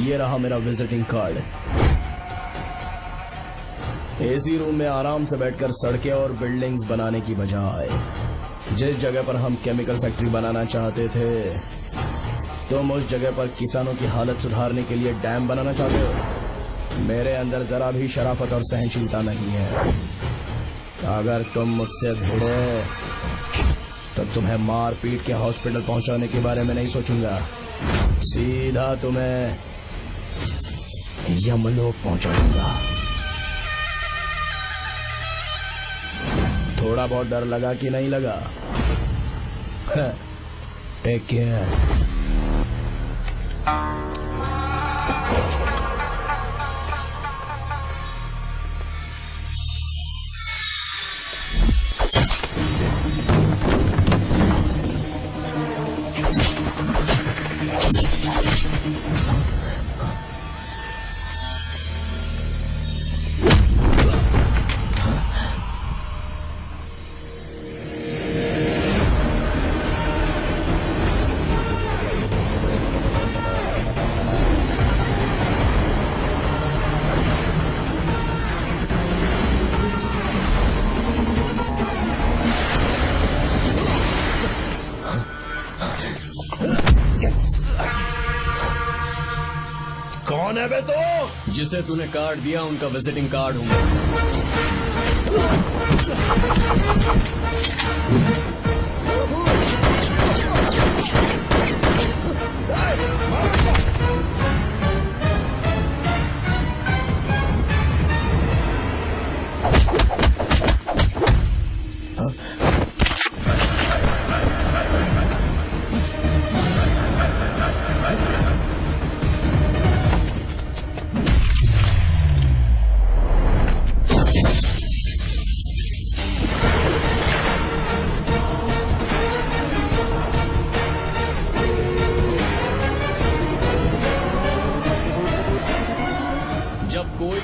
ये रहा मेरा विजिटिंग कार्ड। एसी रूम में आराम से बैठकर सड़कें और बिल्डिंग्स बनाने की बजाय जिस जगह पर हम केमिकल फैक्ट्री बनाना चाहते थे, तुम उस जगह पर किसानों की हालत सुधारने के लिए डैम बनाना चाहते हो। मेरे अंदर जरा भी शराफत और सहनशीलता नहीं है। अगर तुम मुझसे भिड़े तो तुम्हें मार पीट के हॉस्पिटल पहुंचाने के बारे में नहीं सोचूंगा, सीधा तुम्हें यमलोक पहुंचा दूंगा। थोड़ा बहुत डर लगा कि नहीं लगा? Take care. कौन है बे तो? जिसे तूने कार्ड दिया उनका विजिटिंग कार्ड हूँ।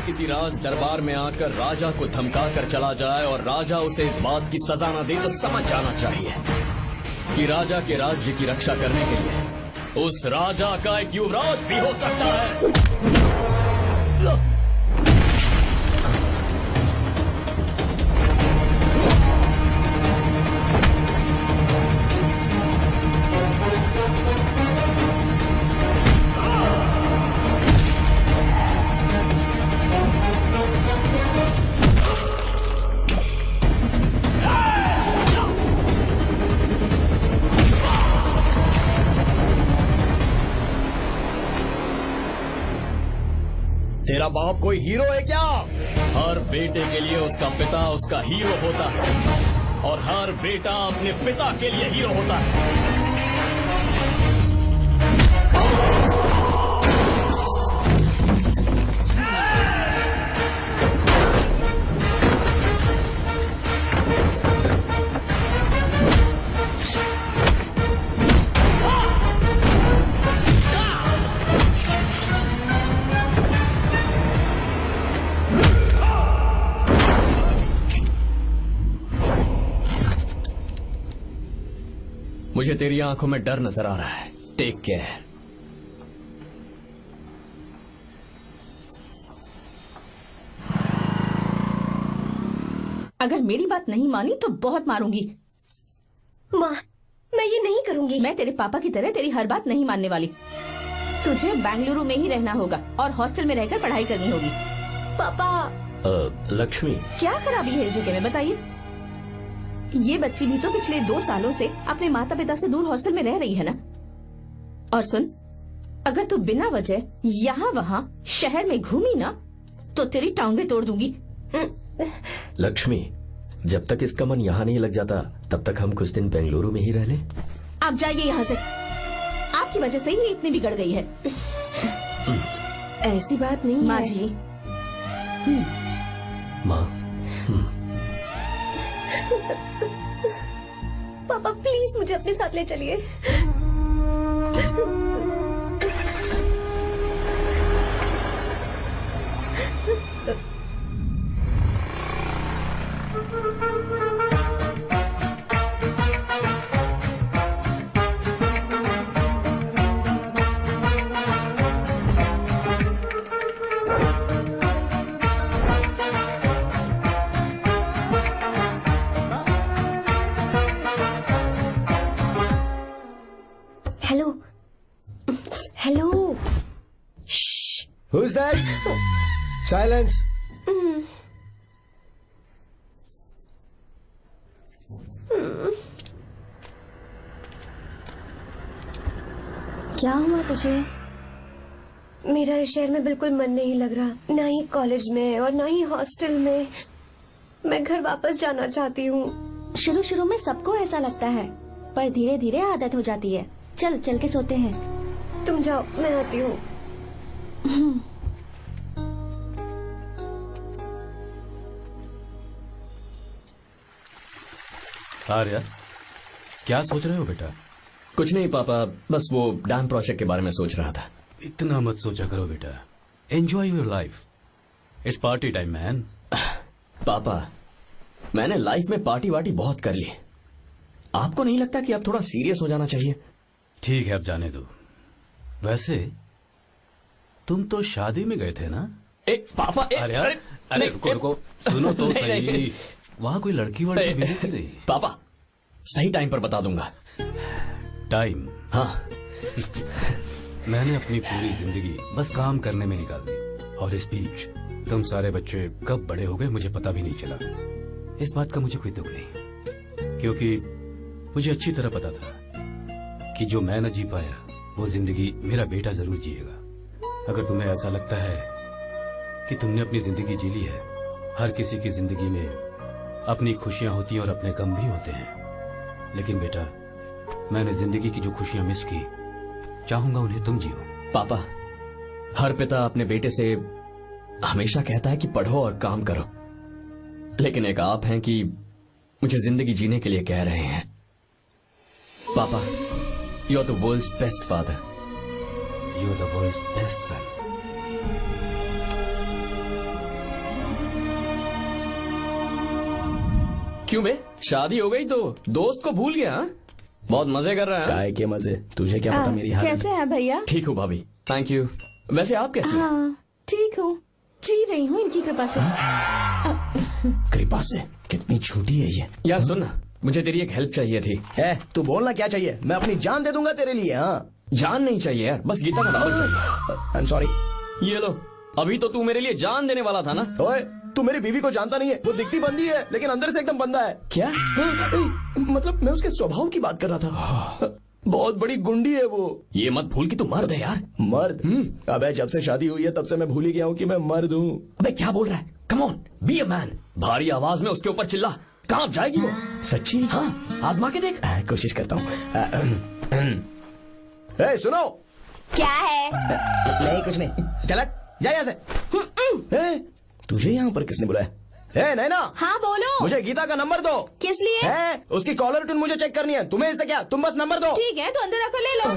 किसी राज दरबार में आकर राजा को धमका कर चला जाए और राजा उसे इस बात की सजा न दे, तो समझ जाना चाहिए कि राजा के राज्य की रक्षा करने के लिए उस राजा का एक युवराज भी हो सकता है। तेरा बाप कोई हीरो है क्या? हर बेटे के लिए उसका पिता उसका हीरो होता है और हर बेटा अपने पिता के लिए हीरो होता है। मुझे तेरी आंखों में डर नजर आ रहा है। Take care. अगर मेरी बात नहीं मानी तो बहुत मारूंगी। माँ, मैं ये नहीं करूंगी। मैं तेरे पापा की तरह तेरी हर बात नहीं मानने वाली। तुझे बेंगलुरु में ही रहना होगा और हॉस्टल में रहकर पढ़ाई करनी होगी। पापा। लक्ष्मी, क्या खराबी है इस जगह में, बताइए? ये बच्ची भी तो पिछले 2 सालों से अपने माता पिता से दूर हॉस्टल में रह रही है ना। और सुन, अगर तू बिना वजह यहाँ वहाँ शहर में घूमी ना तो तेरी टांगे तोड़ दूंगी। लक्ष्मी, जब तक इसका मन यहाँ नहीं लग जाता तब तक हम कुछ दिन बेंगलुरु में ही रह लें। आप जाइए यहाँ से। आपकी वजह से ही इतनी बिगड़ गई है। ऐसी बात नहीं माँ है। जी। माँ, पापा प्लीज मुझे अपने साथ ले चलिए। Who's that? Silence. क्या हुआ तुझे? मेरा इस शहर में बिल्कुल मन नहीं लग रहा, ना ही कॉलेज में और ना ही हॉस्टल में। मैं घर वापस जाना चाहती हूँ। शुरू शुरू में सबको ऐसा लगता है, पर धीरे धीरे आदत हो जाती है। चल चल के सोते हैं। तुम जाओ, मैं आती हूँ। आर्या, क्या सोच रहे हो बेटा? कुछ नहीं पापा, बस वो डैम प्रोजेक्ट के बारे में सोच रहा था। इतना मत सोचा करो बेटा। Enjoy your life. It's party time man. पापा, मैंने लाइफ में पार्टी वार्टी बहुत कर ली। आपको नहीं लगता कि अब थोड़ा सीरियस हो जाना चाहिए? ठीक है, अब जाने दो। वैसे तुम तो शादी में गए थे ना? पापा, अरे रुको रुको, सुनो तो सही। वहां कोई लड़की वड़की मिली कि नहीं? पापा, सही टाइम पर बता दूंगा। टाइम? हाँ। मैंने अपनी पूरी जिंदगी बस काम करने में निकाल दी, और इस बीच तुम सारे बच्चे कब बड़े हो गए मुझे पता भी नहीं चला। इस बात का मुझे कोई दुख नहीं, क्योंकि मुझे अच्छी तरह पता था कि जो मैं न जी पाया वो जिंदगी मेरा बेटा जरूर जिएगा। अगर तुम्हें ऐसा लगता है कि तुमने अपनी जिंदगी जी ली है, हर किसी की जिंदगी में अपनी खुशियां होती हैं और अपने गम भी होते हैं, लेकिन बेटा मैंने जिंदगी की जो खुशियां मिस की, चाहूंगा उन्हें तुम जियो। पापा, हर पिता अपने बेटे से हमेशा कहता है कि पढ़ो और काम करो, लेकिन एक आप हैं कि मुझे जिंदगी जीने के लिए कह रहे हैं। पापा, you are the world's best father. You are the world's best son. क्यों बे, शादी हो गई तो दोस्त को भूल गया? बहुत मजे कर रहा है। काय के मजे, तुझे क्या पता मेरी हालत। कैसे हैं भैया? ठीक हूँ भाभी, थैंक यू। वैसे आप कैसे हैं? हाँ ठीक हूँ, जी रही हूँ इनकी कृपा से। कृपा से? कितनी झूठी है ये। यार सुन ना, मुझे तेरी एक हेल्प चाहिए थी। है, तू बोलना क्या चाहिए? मैं अपनी जान दे दूंगा तेरे लिए। हाँ, जान नहीं चाहिए यार, बस गीता का नंबर चाहिए। I am sorry. ये लो, अभी तो तू मेरे लिए जान देने वाला था ना। ओए, तू मेरी बीवी को जानता नहीं है। वो दिखती बंदी है लेकिन अंदर से एकदम बंदा है। क्या? मतलब मैं उसके स्वभाव की बात कर रहा था। बहुत बड़ी गुंडी है वो। ये मत भूल कि तू मर्द है यार। मर्द? अबे जब से शादी हुई है तब से मैं भूल ही गया हूँ कि मैं मर्द हूँ। अबे क्या बोल रहा है? Come on, be a man. भारी आवाज में उसके ऊपर चिल्ला, कांप जाएगी वो। सच्ची? हाँ, आजमा के देख। कोशिश करता हूँ। सुनो। क्या है? नहीं कुछ नहीं, चल जा यहाँ से। तुझे यहाँ पर किसने बुलाया? नैना। हाँ बोलो। मुझे गीता का नंबर दो। किस लिए? उसकी कॉलर ट्यून मुझे चेक करनी है। तुम्हें इससे क्या, तुम बस नंबर दो। ठीक है तो अंदर आकर ले लो।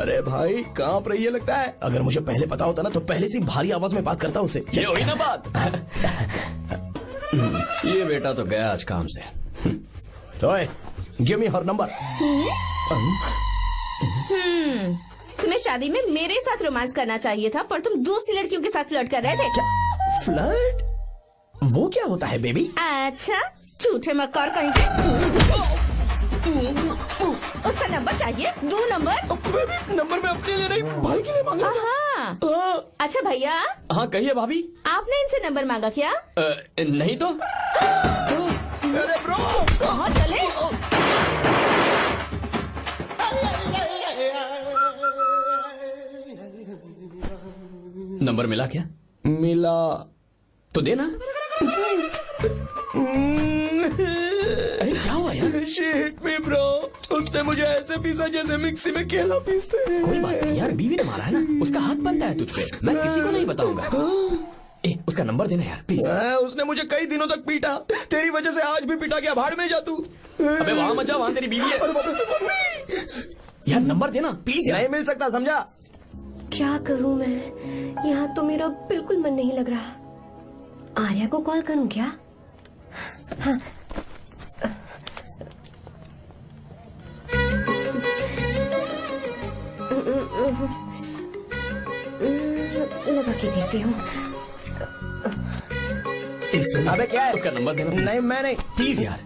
अरे भाई, कांप रही है लगता है। अगर मुझे पहले पता होता ना तो पहले से भारी आवाज में बात करता उससे। ये हुई ना बात। ये बेटा तो गया आज काम से। ओए, गिव मी हर नंबर। तुम्हें शादी में मेरे साथ रोमांस करना चाहिए था, पर तुम दूसरी लड़कियों के साथ फ्लर्ट कर रहे थे। फ्लर्ट? वो क्या होता है बेबी? अच्छा, झूठे मक्कार कहीं के। उसका नंबर चाहिए? दो नंबर। बेबी, नंबर मैं अपने लिए नहीं, भाई के लिए मांग रहा हाँ। हूँ। अच्छा भैया, हाँ कहिए भाभी। आपने इनसे नंबर मांगा क्या? नहीं तो। अरे ब्रो, कहाँ चले? नंबर मिला क्या? मिला तो देना। अरे क्या हुआ यार? शिट मी ब्रो, उसने मुझे ऐसे पीसा जैसे मिक्सी में केला पीसते हैं। कोई बात नहीं यार, बीवी ने मारा है ना, उसका हाथ बनता है तुझ पे। मैं किसी को नहीं बताऊंगा। उसका नंबर देना यार प्लीज। उसने मुझे कई दिनों तक पीटा, तेरी वजह से आज भी पीटा गया। भाड़ में जा तू। अबे वहां मत जा, वहां तेरी बीवी है। यार नंबर देना प्लीज। नहीं मिल सकता, समझा? क्या करूं मैं? यहाँ तो मेरा बिल्कुल मन नहीं लग रहा। आर्या को कॉल करूं क्या? हाँ। लगा के देती हूँ। अबे क्या है? उसका नंबर देना नहीं, मैं नहीं। प्लीज यार।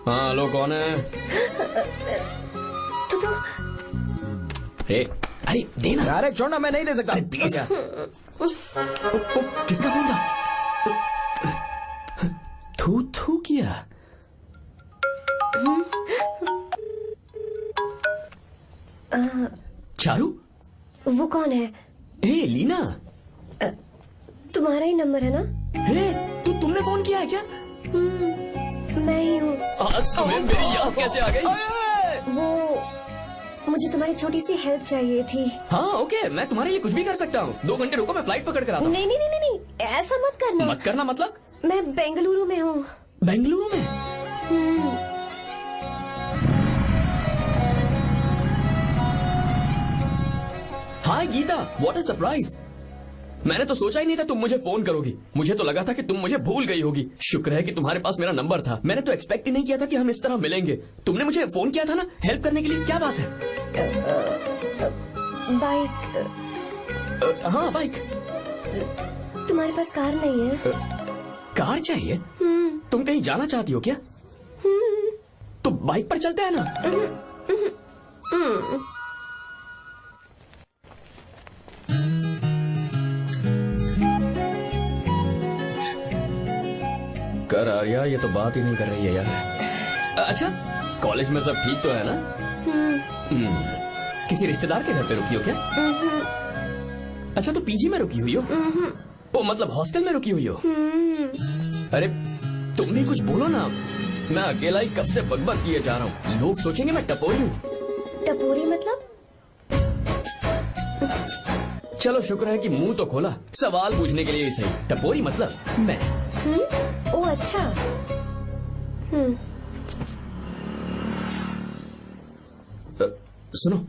हाँ हेलो, कौन है? तो अरे देना। अरे छोड़ना, मैं नहीं दे सकता। प्लीज यार। किसका फोन था? थू थू किया। चारू, वो कौन है? हे लीना, तुम्हारा ही नंबर है ना? हे तुमने फोन किया है क्या? मैं ही हूँ। आज तुम्हें मेरी याद कैसे आ गई? वो मुझे तुम्हारी छोटी सी हेल्प चाहिए थी। हाँ ओके, मैं तुम्हारे लिए कुछ भी कर सकता हूँ। 2 घंटे रुको, मैं फ्लाइट पकड़ कर आता हूँ। नहीं नहीं नहीं नहीं नहीं, ऐसा मत करना। मत करना मतलब? मैं बेंगलुरु में हूँ। बेंगलुरु में? हाय गीता, व्हाट अ सरप्राइज। मैंने तो सोचा ही नहीं था तुम मुझे फोन करोगी। मुझे तो लगा था कि तुम मुझे भूल गई होगी। शुक्र है कि तुम्हारे पास मेरा नंबर था। मैंने तो एक्सपेक्ट ही नहीं किया था कि हम इस तरह मिलेंगे। तुमने मुझे फोन किया था ना हेल्प करने के लिए, क्या बात है? बाइक। हाँ बाइक। तुम्हारे पास कार नहीं है? कार चाहिए? तुम कहीं जाना चाहती हो क्या? तो बाइक पर चलते हैं ना। कर आर्या, ये तो बात ही नहीं कर रही है यार। अच्छा, कॉलेज में सब ठीक तो है ना? किसी रिश्तेदार के घर पे रुकी हो क्या? अच्छा, तो पीजी में रुकी हुई हो? ओ मतलब हॉस्टल में रुकी हुई हो? अरे तुम भी कुछ बोलो ना। मैं अकेला ही कब से बकबक किए जा रहा हूँ। लोग सोचेंगे मैं टपोरी हूँ। टपोरी मतलब? चलो शुक्र है कि मुंह तो खोला, सवाल पूछने के लिए ही सही। टपोरी मतलब मैं। ओ अच्छा। सुनो,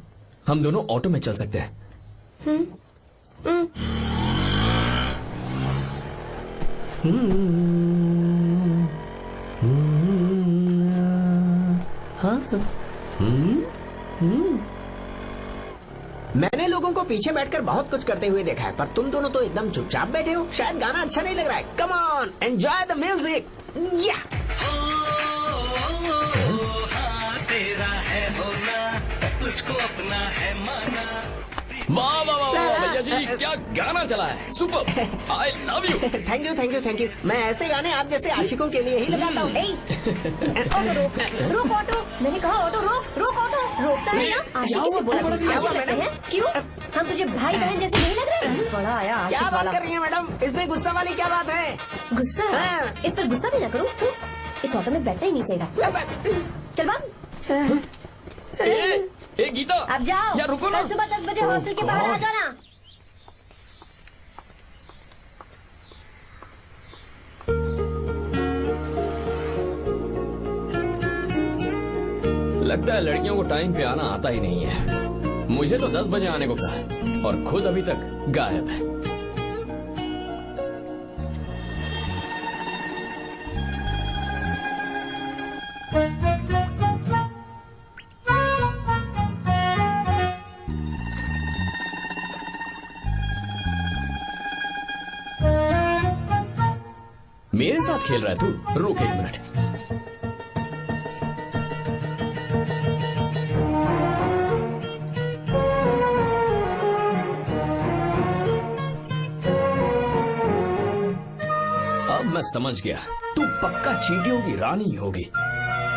हम दोनों ऑटो में चल सकते हैं। मैंने लोगों को पीछे बैठकर बहुत कुछ करते हुए देखा है, पर तुम दोनों तो एकदम चुपचाप बैठे हो। शायद गाना अच्छा नहीं लग रहा है। Come on, enjoy the music. या तेरा है होना, तुझको अपना है माना। वाह वाह वाह वाह भैया जी, क्या गाना चला है। Super, I love you. Thank you thank you thank you. मैं ऐसे गाने आप जैसे आशिकों के लिए ही लगाता हूँ। ऑटो रोक, रोक ऑटो। मैंने कहा ऑटो रोक, रोक ऑटो। रोकता है ना? आशिकी से बोला क्या हुआ आशिक लगते मैडम? हैं? क्यों? हम तुझे भाई बहन जैसे नहीं लग रहे? बड़ा आया क्या आशिक बात वाला। कर रही है मैडम? इसमें गुस्सा वाली क्या बात है? गुस्सा? हाँ। इस पर गुस्सा भी ना करो। इस ऑटो में बैठना ही नहीं चाहिए। चल भाग। ए गीता, अब जाओ। यार रुको ना। कल सुबह 10 बजे हॉस्टल के बाहर आ जाना। लगता है लड़कियों को टाइम पे आना आता ही नहीं है। मुझे तो 10 बजे आने को कहा और खुद अभी तक गायब है। मेरे साथ खेल रहा है तू? रुक 1 मिनट। अब मैं समझ गया, तू पक्का चींटियों की रानी होगी,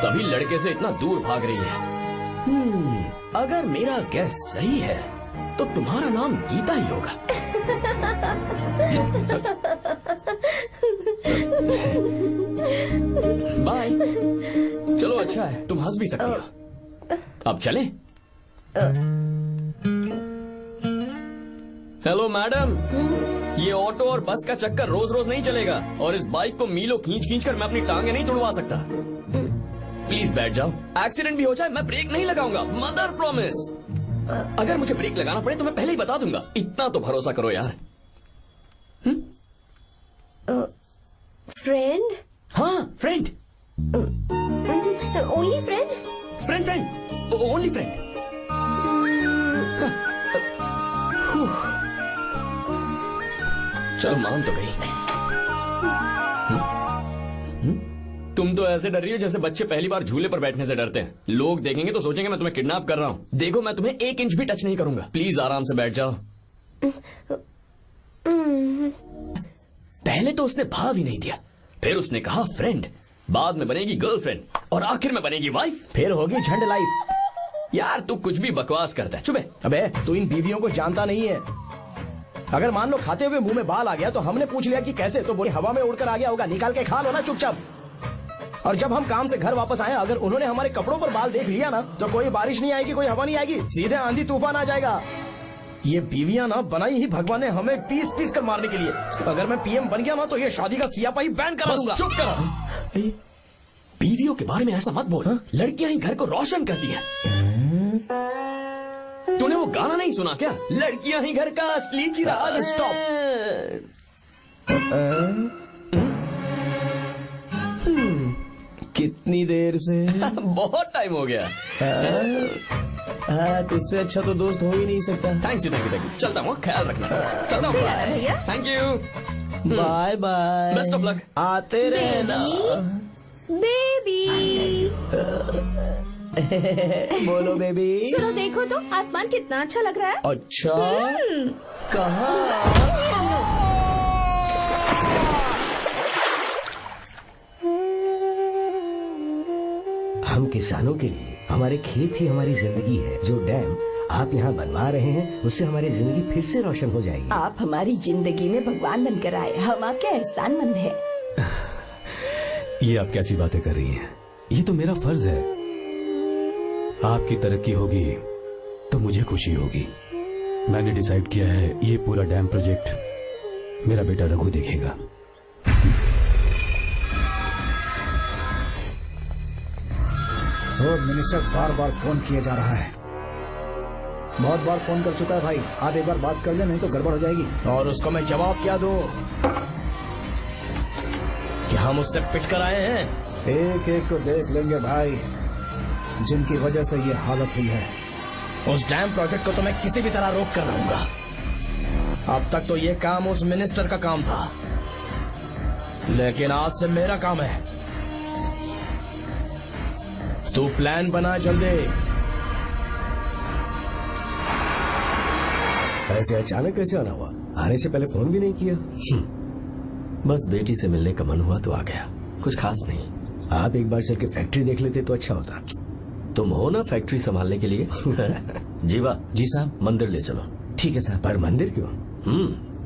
तभी लड़के से इतना दूर भाग रही है। अगर मेरा गैस सही है तो तुम्हारा नाम गीता ही होगा। बाय। चलो अच्छा है, तुम हंस भी सकती हो। अब चलें? हेलो मैडम, ये ऑटो और बस का चक्कर रोज रोज नहीं चलेगा और इस बाइक को मीलों खींच खींच कर मैं अपनी टांगे नहीं तुड़वा सकता। प्लीज बैठ जाओ। एक्सीडेंट भी हो जाए मैं ब्रेक नहीं लगाऊंगा, मदर प्रॉमिस। अगर मुझे ब्रेक लगाना पड़े तो मैं पहले ही बता दूंगा। इतना तो भरोसा करो यार। फ्रेंड? हाँ friend. Only friend? Friend friend, only friend. चलो मान तो गई। तुम तो ऐसे डर रही हो जैसे बच्चे पहली बार झूले पर बैठने से डरते हैं। लोग देखेंगे तो सोचेंगे मैं तुम्हें किडनैप कर रहा हूँ। देखो मैं तुम्हें 1 इंच भी टच नहीं करूंगा। प्लीज आराम से बैठ जाओ। पहले तो उसने भाव ही नहीं दिया, फिर उसने कहा फ्रेंड, बाद में बनेगी गर्लफ्रेंड और आखिर में बनेगी वाइफ, फिर होगी झंड लाइफ। यार तू कुछ भी बकवास करता है, चुप है। अबे तू इन बीवियों को जानता नहीं है। अगर मान लो खाते हुए मुंह में बाल आ गया तो हमने पूछ लिया कि कैसे, तो बोली हवा में उड़कर आ गया होगा, निकाल के खा लो ना चुपचाप। और जब हम काम से घर वापस आए, अगर उन्होंने हमारे कपड़ों पर बाल देख लिया ना, तो कोई बारिश नहीं आएगी, कोई हवा नहीं आएगी, सीधे आंधी तूफान आ जाएगा। ये बीवियां ना बनाई ही भगवान ने हमें पीस पीस कर मारने के लिए। अगर मैं पीएम बन गया ना तो ये शादी का सियापाही बैन करा दूंगा। चुप कर। बीवियों के बारे में ऐसा मत बोल, लड़कियां ही घर को रोशन करती हैं। तूने वो गाना नहीं सुना क्या, लड़कियां ही घर का असली चिराग। स्टॉप। कितनी देर से? बहुत टाइम हो गया। तुझसे अच्छा तो दोस्त हो ही नहीं सकता। Thank you thank you thank you. चलता हूँ, ख्याल रखना। चलता हूँ, भैया thank you, bye bye, best of luck. आते रहना। बेबी बोलो बेबी। सुनो, देखो तो आसमान कितना अच्छा लग रहा है। अच्छा, कहाँ? हम किसानों के लिए हमारे खेत ही हमारी जिंदगी है। जो डैम आप यहाँ बनवा रहे हैं, उससे हमारी जिंदगी फिर से रोशन हो जाएगी। आप हमारी जिंदगी में भगवान बनकर आए, हम आपके एहसानमंद हैं। ये आप कैसी बातें कर रही हैं? ये तो मेरा फर्ज है। आपकी तरक्की होगी तो मुझे खुशी होगी। मैंने डिसाइड किया है, ये पूरा डैम प्रोजेक्ट मेरा बेटा रघु देखेगा। रोड मिनिस्टर बार बार फोन किया जा रहा है। बहुत बार फोन कर चुका है भाई, आप एक बार बात कर ले, नहीं तो गड़बड़ हो जाएगी। और उसको मैं जवाब क्या दूं कि हम उससे पिट कर आए हैं? एक एक को देख लेंगे भाई, जिनकी वजह से ये हालत हुई है। उस डैम प्रोजेक्ट को तो मैं किसी भी तरह रोक कर रहूंगा। अब तक तो ये काम उस मिनिस्टर का काम था, लेकिन आज से मेरा काम है। तू प्लान बना जल्दी। ऐसे अचानक कैसे आना हुआ? आने से पहले फोन भी नहीं किया। बस बेटी से मिलने का मन हुआ तो आ गया, कुछ खास नहीं। आप एक बार चल के फैक्ट्री देख लेते तो अच्छा होता। तुम हो ना फैक्ट्री संभालने के लिए। जीवा जी साहब। मंदिर ले चलो। ठीक है साहब। पर मंदिर क्यों?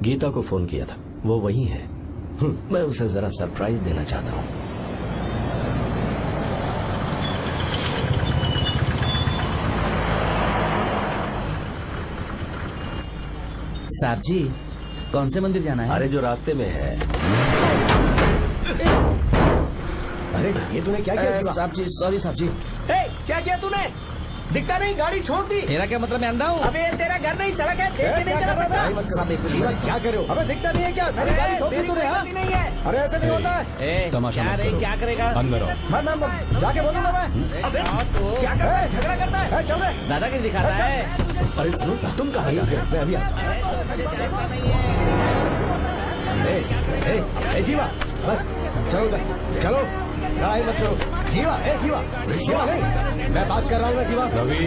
गीता को फोन किया था, वो वही है। मैं उसे जरा सरप्राइज देना चाहता हूँ। साहब जी, कौन से मंदिर जाना है? अरे जो रास्ते में है। अरे ये तूने क्या किया? साहब जी, सॉरी साहब जी। क्या किया तूने? दिखता नहीं, गाड़ी छोड़ दी। तेरा क्या मतलब, मैं अंधा हूँ? अबे ये तेरा घर नहीं, सड़क है, देख के नहीं चला सकता। साहब एक जीवन क्या करे हो? अबे दिखता नहीं है क्या? मेरी गाड़ी छोड़ दी तूने? हाँ? नहीं है, अरे ऐसे नहीं होता है। तमाशा क्या मत रे, करो। क्या करेगा? अंदर आओ। मैं जाके बोलूंगा मैं। अबे क्या कर रहा है? झगड़ा करता है? चल रहे दादागिरी दिखाता है। अरे सुनो, तुम कहाँ जा रहे हो? मैं अभी ए जीवा, बस चलो उधर, चलो लड़ाई मत करो। जीवा, ए जीवा, जीवा नहीं, मैं बात कर रहा हूँ ना जीवा। रवि,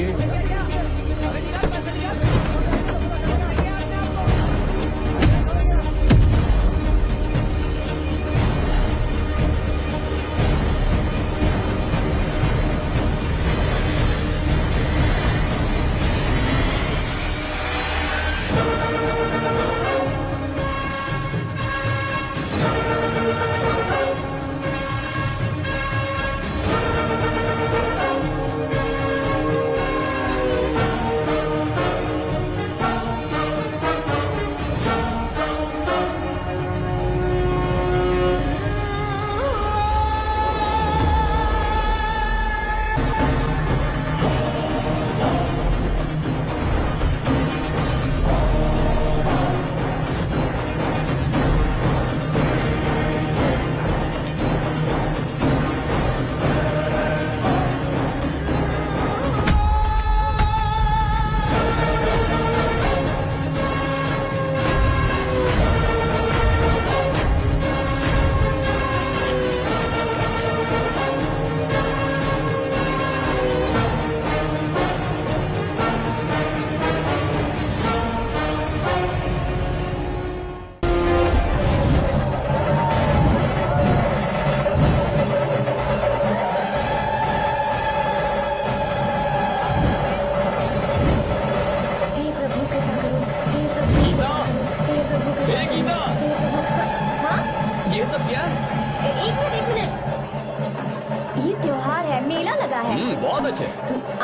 बहुत अच्छे।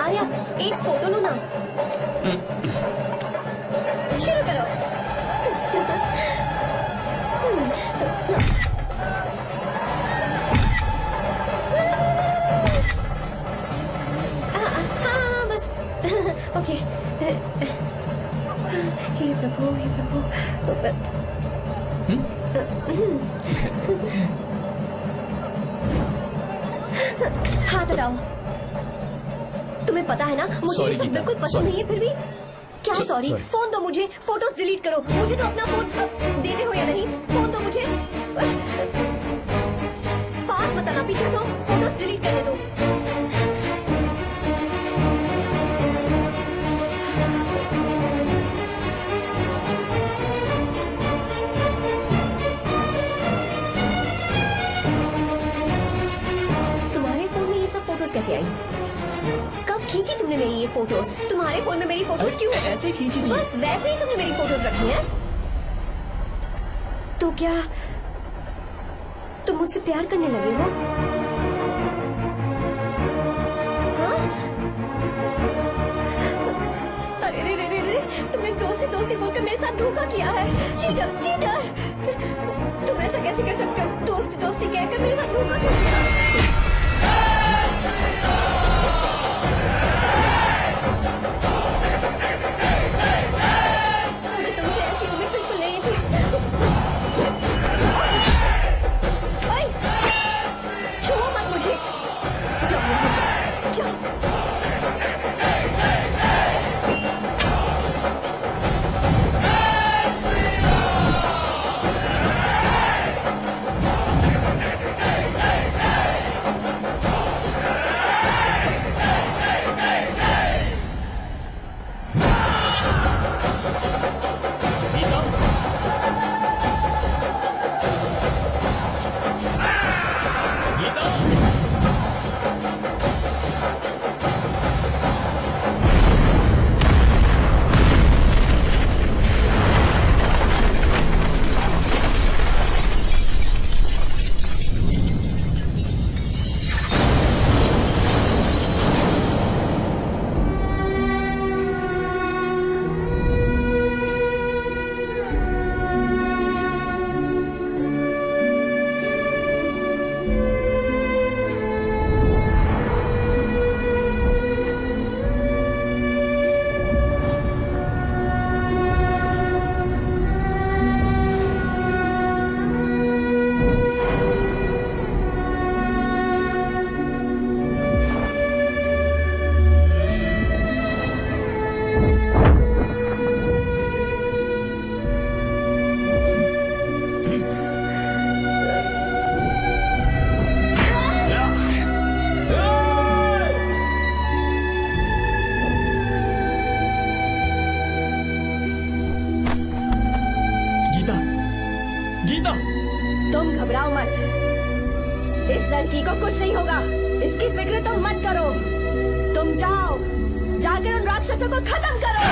आर्या, एक फोटो लो ना। शुरू करो। हाँ, बस ओके। हे प्रभु, हे प्रभु। हाथ हटाओ। तुम्हें पता है ना, मुझे ये Sorry, सब गीता, बिल्कुल पसंद sorry. नहीं है, फिर भी क्या सॉरी? sorry. फोन दो मुझे, फोटोज डिलीट करो। मुझे तो अपना फोन देते हो या नहीं? फोन दो मुझे। पास मत आना, पीछे दो, फोटोज डिलीट करने दो। तुम्हारे फोन में ये सब फोटोज कैसे आई? कब खींची तुमने मेरी ये फोटोज? तुम्हारे फोन में मेरी फोटोज क्यों? ऐसे खींची थी। बस वैसे ही तुमने मेरी फोटोज रखी हैं। तो क्या तुम मुझसे प्यार करने लगे हो? हाँ? अरे रे रे रे रे, तुमने दोस्ती बोलकर मेरे साथ धोखा किया है। Cheater, cheater. तुम ऐसा कैसे कर सकते हो? दोस्ती कहकर मेरे साथ धोखा क्यों किया? मुझे तुमसे ऐसी उम्मीद बिल्कुल नहीं थी। ओए, छुओ मत मुझे। जाओ यहाँ से, जाओ। गीता, तुम घबराओ मत। इस लड़की को कुछ नहीं होगा, इसकी फिक्र तुम मत करो। तुम जाओ, जाकर उन राक्षसों को खत्म करो।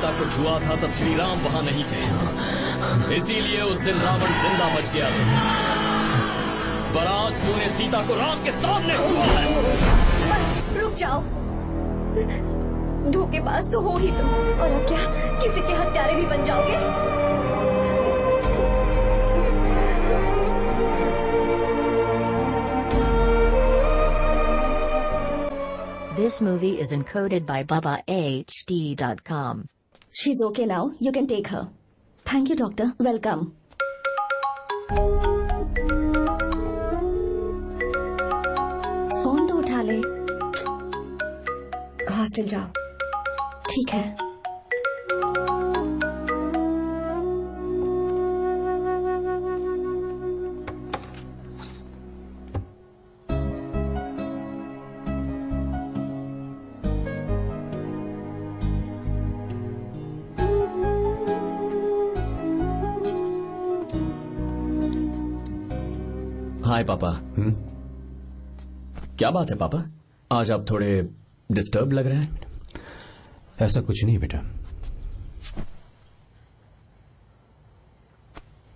सीता को छुआ था तब श्री राम वहां नहीं थे, इसीलिए उस दिन रावण जिंदा बच गया था। पर आज तूने सीता को राम के सामने छुआ है। बस रुक जाओ, धोखेबाज तो हो ही तुम, और अब क्या किसी के हत्यारे भी बन जाओगे? This movie is encoded by BabaHD.com. She's okay now. You can take her. Thank you, doctor. Welcome. Phone तो उठा ले। हॉस्टल जाओ। ठीक है। हाय पापा। क्या बात है पापा, आज आप थोड़े डिस्टर्ब लग रहे हैं। ऐसा कुछ नहीं बेटा।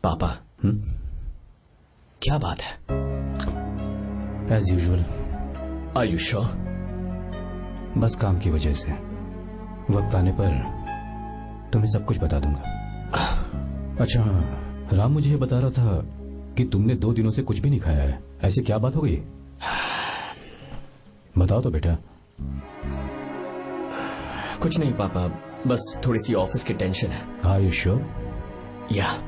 पापा क्या बात है? As usual. Are you sure? बस काम की वजह से वक्त आने पर तुम्हें सब कुछ बता दूंगा। अच्छा हाँ, राम मुझे ये बता रहा था कि तुमने 2 दिनों से कुछ भी नहीं खाया है। ऐसी क्या बात हो गई? बताओ तो बेटा। कुछ नहीं पापा, बस थोड़ी सी ऑफिस की टेंशन है। Are you sure? या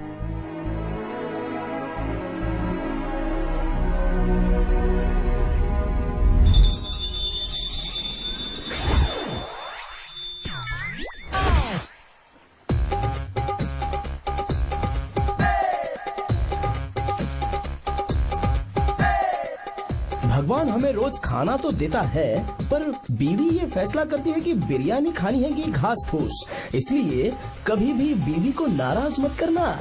भगवान हमें रोज खाना तो देता है, पर बीवी ये फैसला करती है कि बिरयानी खानी है कि घास फूस। इसलिए कभी भी बीवी को नाराज मत करना।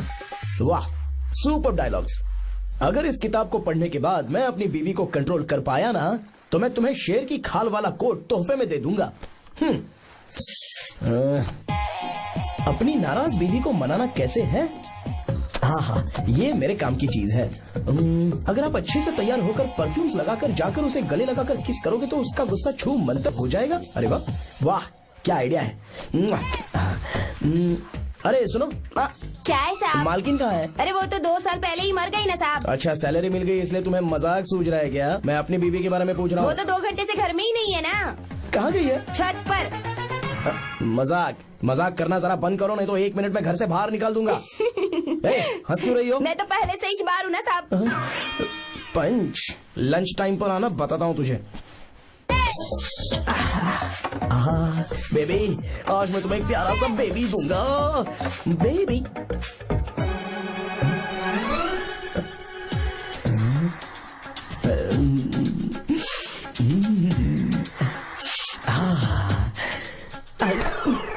वाह, सुपर डायलॉग्स। अगर इस किताब को पढ़ने के बाद मैं अपनी बीवी को कंट्रोल कर पाया ना, तो मैं तुम्हें शेर की खाल वाला कोट तोहफे में दे दूंगा। अपनी नाराज बीवी को मनाना कैसे है? हाँ हाँ, ये मेरे काम की चीज है। अगर आप अच्छे से तैयार होकर परफ्यूम्स लगाकर जाकर उसे गले लगाकर किस करोगे तो उसका गुस्सा छू मंतक हो जाएगा। अरे वाह वाह, क्या आइडिया है। अरे सुनो, क्या है साहब? मालकिन कहाँ है? अरे वो तो 2 साल पहले ही मर गई ना साहब। अच्छा, सैलरी मिल गई इसलिए तुम्हें मजाक सूझ रहा है क्या? मैं अपनी बीवी के बारे में पूछ रहा वो हूँ। तो 2 घंटे से घर में ही नहीं है ना। कहाँ गई है? छत पर। मजाक करना जरा बंद करो, नहीं तो 1 मिनट में घर से बाहर निकाल दूंगा। हंस क्यों रही हो? मैं तो पहले से ही बाहर हूँ ना साहब। पंच, लंच टाइम पर आना, बताता हूँ तुझे। बेबी, आज मैं तुम्हें एक प्यारा सा बेबी दूंगा। बेबी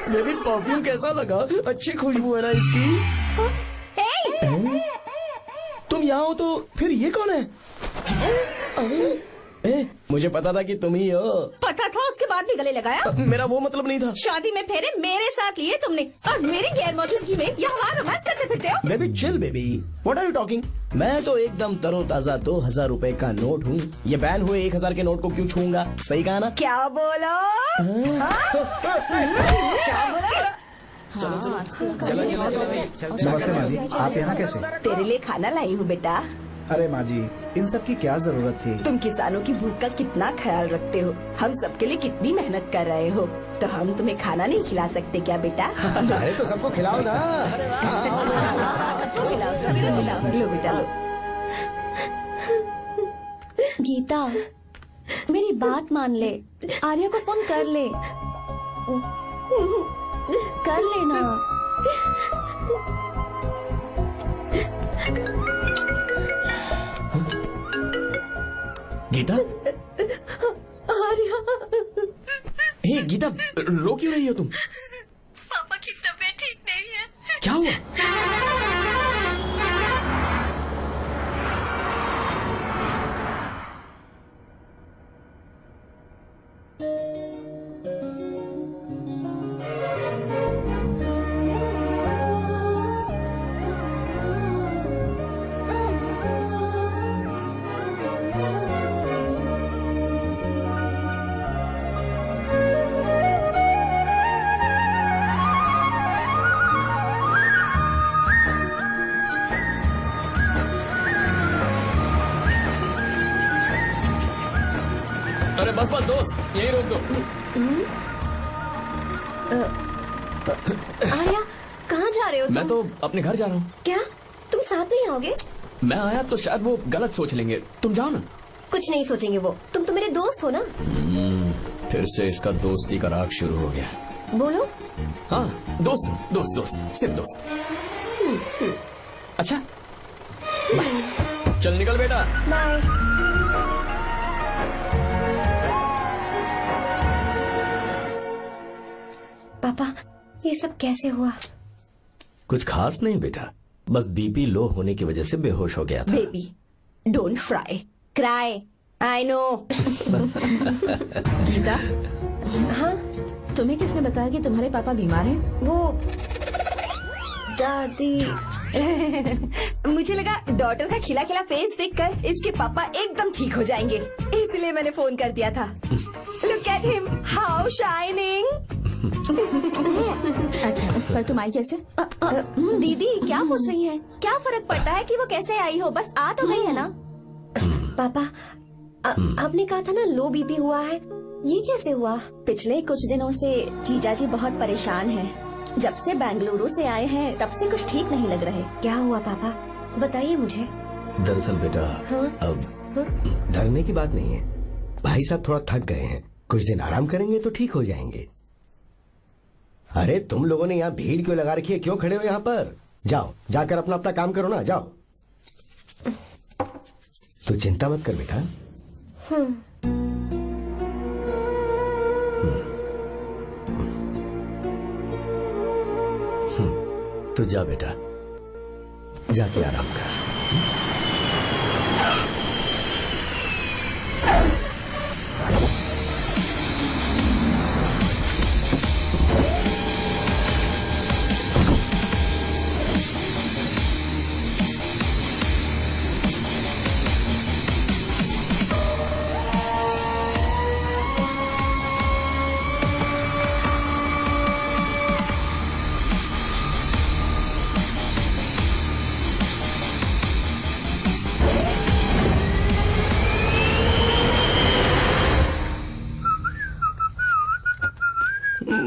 बेबी, परफ्यूम कैसा लगा? अच्छी खुशबू है ना इसकी। तुम यहाँ हो तो फिर ये कौन है? मुझे पता था कि तुम ही हो। पता था, उसके बाद भी गले लगाया? मेरा वो मतलब नहीं था। शादी में फेरे मेरे साथ लिए तुमने, और मेरी गैर मौजूदगी में यहाँ रोमांस करते फिरते हो। Baby chill baby, what are you talking? मैं तो एकदम तरोताजा 2000 रुपए का नोट हूँ। ये बैन हुए 1000 के नोट को क्यों छूऊंगा? सही कहा ना? क्या बोलो? क्या बोलो? नमस्ते माँ जी, आप यहाँ कैसे? तेरे लिए खाना लाई हूँ बेटा। अरे माँ जी, इन सब की क्या जरूरत थी? तुम किसानों की भूख का कितना ख्याल रखते हो, हम सबके लिए कितनी मेहनत कर रहे हो, तो हम तुम्हें खाना नहीं खिला सकते क्या बेटा? अरे तो सबको खिलाओ ना। सबको खिलाओ, सबको खिलाओ। लो बेटा लो। गीता, मेरी बात मान ले, आर्या को फोन कर ले। कर लेना। गीता, आर्या, हे गीता, रो क्यों रही हो तुम? पापा की तबीयत ठीक नहीं है। क्या हुआ? बस बस दोस्त, यही रोक दो। आर्या, कहाँ जा रहे हो तुम? मैं तो अपने घर जा रहा हूँ। क्या तुम साथ नहीं आओगे? मैं आया तो शायद वो गलत सोच लेंगे, तुम जाओ ना। कुछ नहीं सोचेंगे वो, तुम तो मेरे दोस्त हो ना। फिर से इसका दोस्ती का राग शुरू हो गया। बोलो। हाँ, दोस्त दोस्त दोस्त, सिर्फ दोस्त। अच्छा, बाय। चल निकल बेटा। बाय। पापा, ये सब कैसे हुआ? कुछ खास नहीं बेटा, बस बीपी लो होने की वजह से बेहोश हो गया था। Baby, don't fry, cry, I know. Gita, हाँ, तुम्हें किसने बताया कि तुम्हारे पापा बीमार हैं? वो दादी। मुझे लगा डॉटर का खिला खिला फेस देखकर इसके पापा एकदम ठीक हो जाएंगे, इसलिए मैंने फोन कर दिया था। Look at him, how shining. अच्छा, पर तुम आई कैसे? दीदी क्या पूछ रही है? क्या फर्क पड़ता है कि वो कैसे आई हो, बस आ तो गई है ना। पापा, आपने कहा था ना लो बीपी हुआ है, ये कैसे हुआ? पिछले कुछ दिनों से जीजा जी बहुत परेशान हैं। जब से बेंगलुरु से आए हैं तब से कुछ ठीक नहीं लग रहे। क्या हुआ पापा, बताइए मुझे। दरअसल बेटा, अब डरने की बात नहीं है। भाई साहब थोड़ा थक गए हैं, कुछ दिन आराम करेंगे तो ठीक हो जाएंगे। अरे तुम लोगों ने यहाँ भीड़ क्यों लगा रखी है, क्यों खड़े हो यहाँ पर? जाओ, जाकर अपना अपना काम करो ना, जाओ। तो चिंता मत कर बेटा। तो जा बेटा, जाके आराम कर।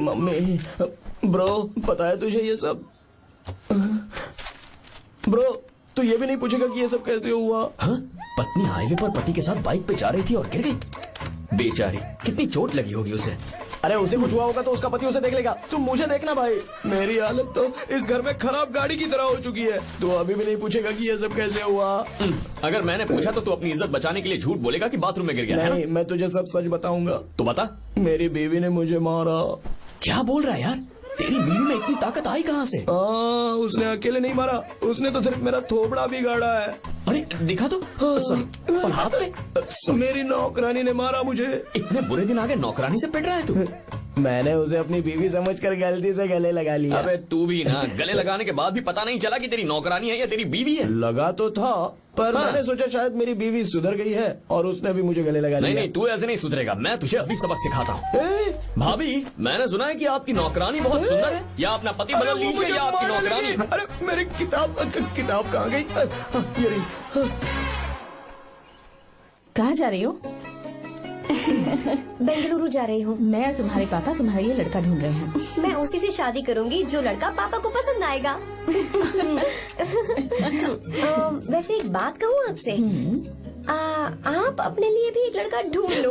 मम्मी, ब्रो, पता है तुझे ये सब? ब्रो, तू ये भी नहीं पूछेगा कि ये सब कैसे हुआ? हाँ? पत्नी हाईवे पर पति के साथ बाइक पे जा रही थी और गिर गई। बेचारी, कितनी चोट लगी होगी उसे। अरे उसे कुछ हुआ होगा तो उसका पति उसे देख लेगा, तुम मुझे देखना भाई। मेरी हालत तो इस घर में खराब गाड़ी की तरह हो चुकी है। तू अभी भी नहीं पूछेगा कि ये सब कैसे हुआ? अगर मैंने पूछा तो तू अपनी इज्जत बचाने के लिए झूठ बोलेगा कि बाथरूम में गिर गया है नहीं, ना? मैं तुझे सब सच बताऊंगा। तो बता। मेरी बीवी ने मुझे मारा। क्या बोल रहा है यार? तेरी बीवी में इतनी ताकत आई कहाँ से? उसने अकेले नहीं मारा, उसने तो सिर्फ मेरा थोबड़ा बिगाड़ा है। अरे दिखा तो। और हाथ पे? मेरी नौकरानी ने मारा मुझे। इतने बुरे दिन आ गए, नौकरानी से पिट रहा है तू? मैंने उसे अपनी बीवी समझकर गलती से गले लगा लिया। अबे तू भी ना, गले लगाने के बाद भी पता नहीं चला कि तेरी नौकरानी है या तेरी बीवी है? लगा तो था, पर मैंने सोचा शायद मेरी बीवी सुधर गई है और उसने भी मुझे गले लगा लिया। नहीं, तू ऐसे नहीं सुधरेगा, मैं तुझे अभी सबक सिखाता हूँ। भाभी, मैंने सुना है कि आपकी नौकरानी बहुत सुंदर है, या अपना पति बदल लीजिए या आपकी नौकरानी। अरे मेरी किताब कहाँ गई? ये रही। कहाँ जा रही हो? बेंगलुरु जा रही हूँ। मैं और तुम्हारे पापा तुम्हारे लिए लड़का ढूंढ रहे हैं। मैं उसी से शादी करूंगी जो लड़का पापा को पसंद आएगा। वैसे एक बात कहूँ आपसे, आप अपने लिए भी एक लड़का ढूंढ लो।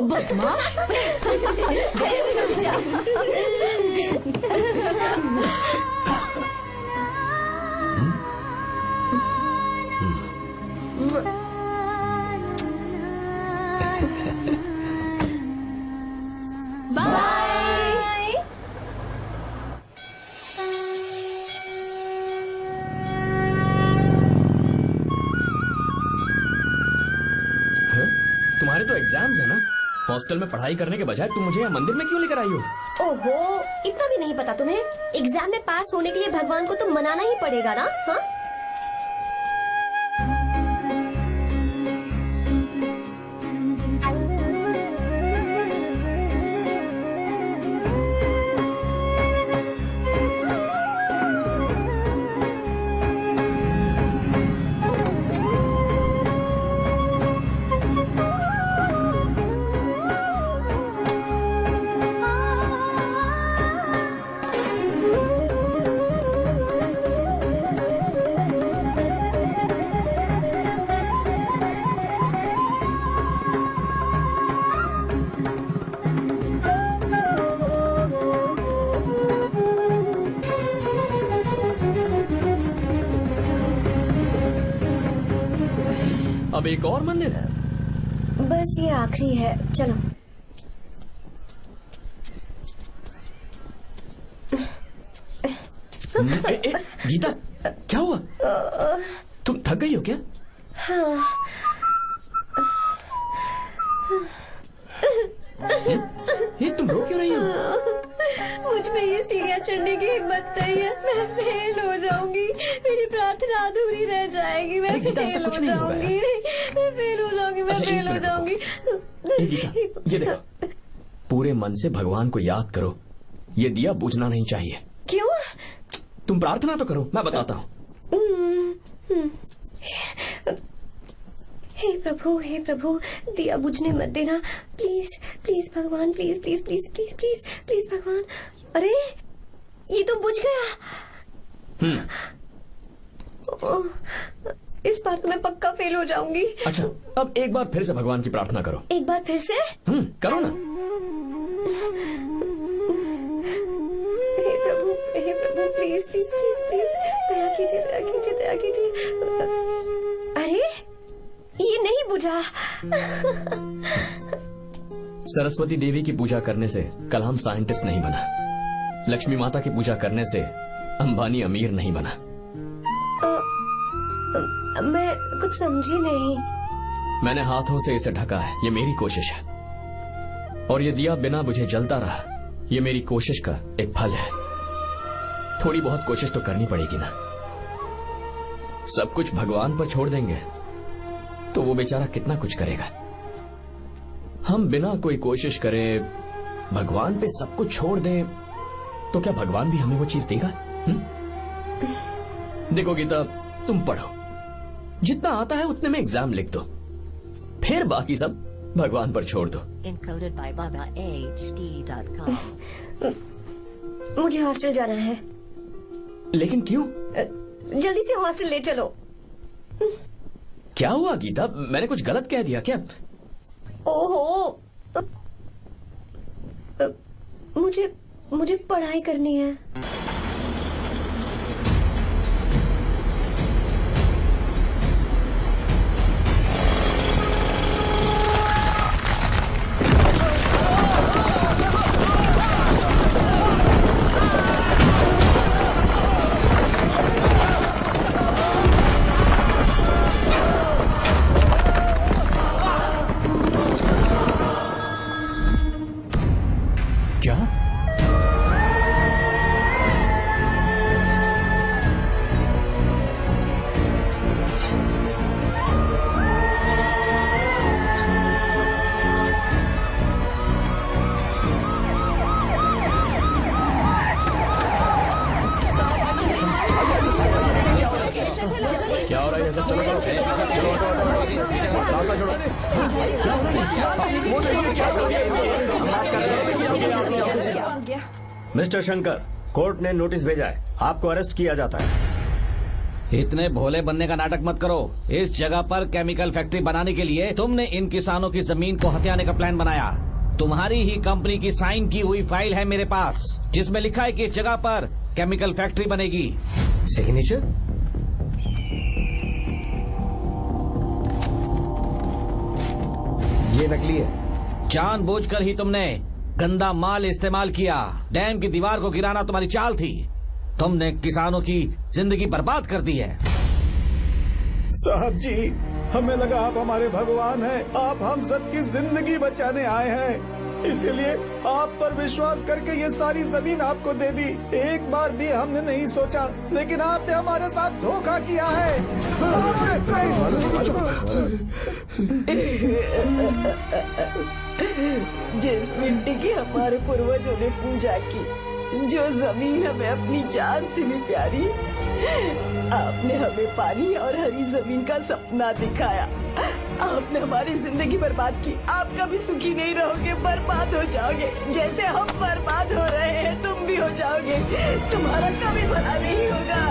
बाय। तुम्हारे तो एग्जाम्स है ना? हॉस्टल में पढ़ाई करने के बजाय तुम मुझे यहाँ मंदिर में क्यों लेकर आई हो? ओहो, इतना भी नहीं पता तुम्हें? एग्जाम में पास होने के लिए भगवान को तो मनाना ही पड़ेगा ना? हाँ? अब एक और मंदिर है? बस ये आखिरी है, चलो। गीता, क्या हुआ? तुम थक गई हो क्या? हाँ। ये तुम रो क्यों रही हो? मुझ में ये सीढ़ियाँ चढ़ने की हिम्मत नहीं है। मैं फेल हो जाऊंगी, मेरी प्रार्थना अधूरी रह जाएगी। मैं फेल हो जाऊंगी, मैं फेल हो जाऊंगी, मैं फेल हो जाऊंगी। ये देखो, पूरे मन से भगवान को याद करो। ये दिया बुझना नहीं चाहिए। क्यों? तुम प्रार्थना तो करो, मैं बताता हूँ। हे प्रभु, दिया बुझने मत देना, प्लीज प्लीज भगवान, please please please please please please भगवान। अरे ये तो बुझ गया। इस बार तो मैं पक्का फेल हो जाऊंगी। अच्छा, अब एक बार फिर से भगवान की प्रार्थना करो। एक बार फिर से? करो ना। हे प्रभु प्लीज प्लीज प्लीज प्लीज, दया कीजिए, दया कीजिए, दया कीजिए। अरे ये नहीं बुझा। सरस्वती देवी की पूजा करने से कलाम साइंटिस्ट नहीं बना। लक्ष्मी माता की पूजा करने से अंबानी अमीर नहीं बना। मैं कुछ समझी नहीं। मैंने हाथों से इसे ढका है, ये मेरी कोशिश है। और ये दिया बिना बुझे जलता रहा, ये मेरी कोशिश का एक फल है। थोड़ी बहुत कोशिश तो करनी पड़ेगी ना। सब कुछ भगवान पर छोड़ देंगे तो वो बेचारा कितना कुछ करेगा। हम बिना कोई कोशिश करे भगवान पे सब कुछ छोड़ दें तो क्या भगवान भी हमें वो चीज देगा? देखो गीता, तुम पढ़ो, जितना आता है उतने में एग्जाम लिख दो, फिर बाकी सब भगवान पर छोड़ दो। Encoded by BabaHD.com. मुझे हॉस्टल जाना है। लेकिन क्यों? जल्दी से हॉस्टल ले चलो। क्या हुआ गीता, मैंने कुछ गलत कह दिया क्या? ओहो, मुझे पढ़ाई करनी है। मिस्टर शंकर, कोर्ट ने नोटिस भेजा है, आपको अरेस्ट किया जाता है। इतने भोले बनने का नाटक मत करो। इस जगह पर केमिकल फैक्ट्री बनाने के लिए तुमने इन किसानों की जमीन को हथियाने का प्लान बनाया। तुम्हारी ही कंपनी की साइन की हुई फाइल है मेरे पास, जिसमें लिखा है कि इस जगह पर केमिकल फैक्ट्री बनेगी। सिग्नेचर? ये नकली है। जानबूझकर ही तुमने गंदा माल इस्तेमाल किया। डैम की दीवार को गिराना तुम्हारी चाल थी। तुमने किसानों की जिंदगी बर्बाद कर दी है। साहब जी, हमें लगा आप हमारे भगवान हैं, आप हम सबकी जिंदगी बचाने आए हैं, इसीलिए आप पर विश्वास करके ये सारी जमीन आपको दे दी। एक बार भी हमने नहीं सोचा, लेकिन आपने हमारे साथ धोखा किया है। जिस मिट्टी की हमारे पूर्वजों ने पूजा की, जो जमीन हमें अपनी जान से भी प्यारी, आपने हमें पानी और हरी जमीन का सपना दिखाया। आपने हमारी जिंदगी बर्बाद की। आप कभी सुखी नहीं रहोगे, बर्बाद हो जाओगे। जैसे हम बर्बाद हो रहे हैं तुम भी हो जाओगे। तुम्हारा कभी भला नहीं होगा।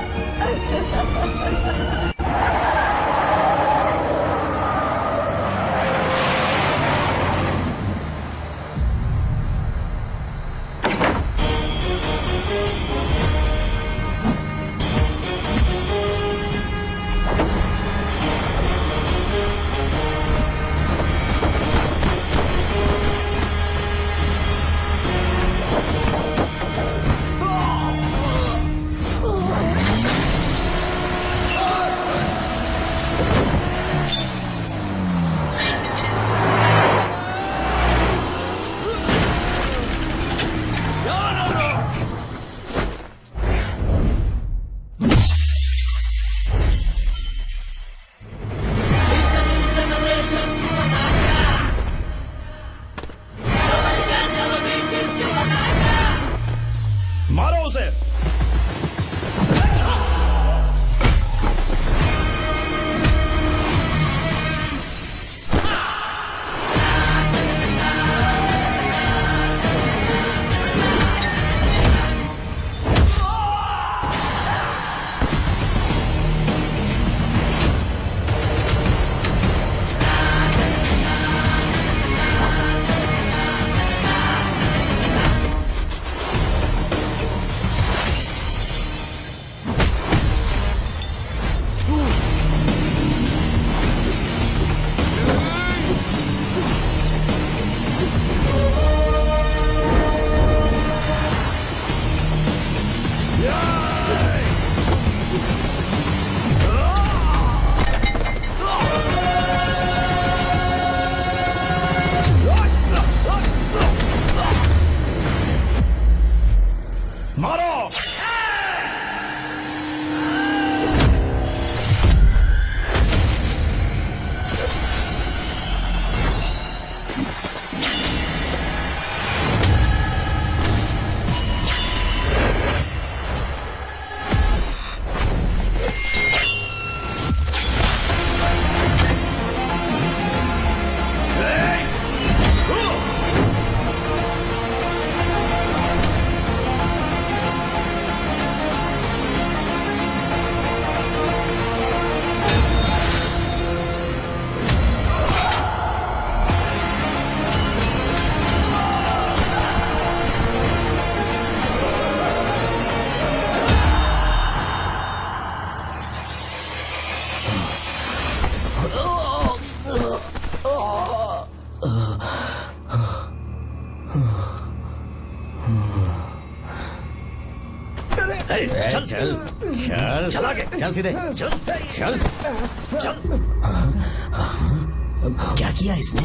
मारो। चल चल चल चल आगे चल सीधे चल चल चल। क्या किया इसने?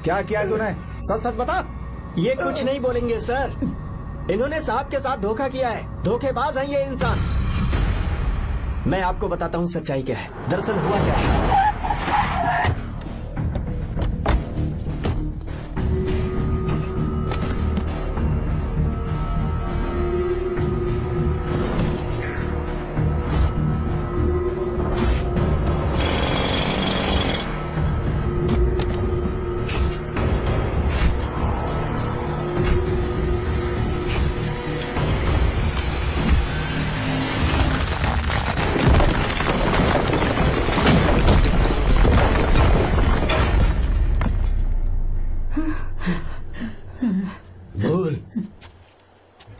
क्या किया तूने? सच सच बता। ये कुछ नहीं बोलेंगे सर। इन्होंने साहब के साथ धोखा किया है। धोखेबाज हैं ये इंसान। मैं आपको बताता हूँ सच्चाई क्या है। दरअसल हुआ क्या है,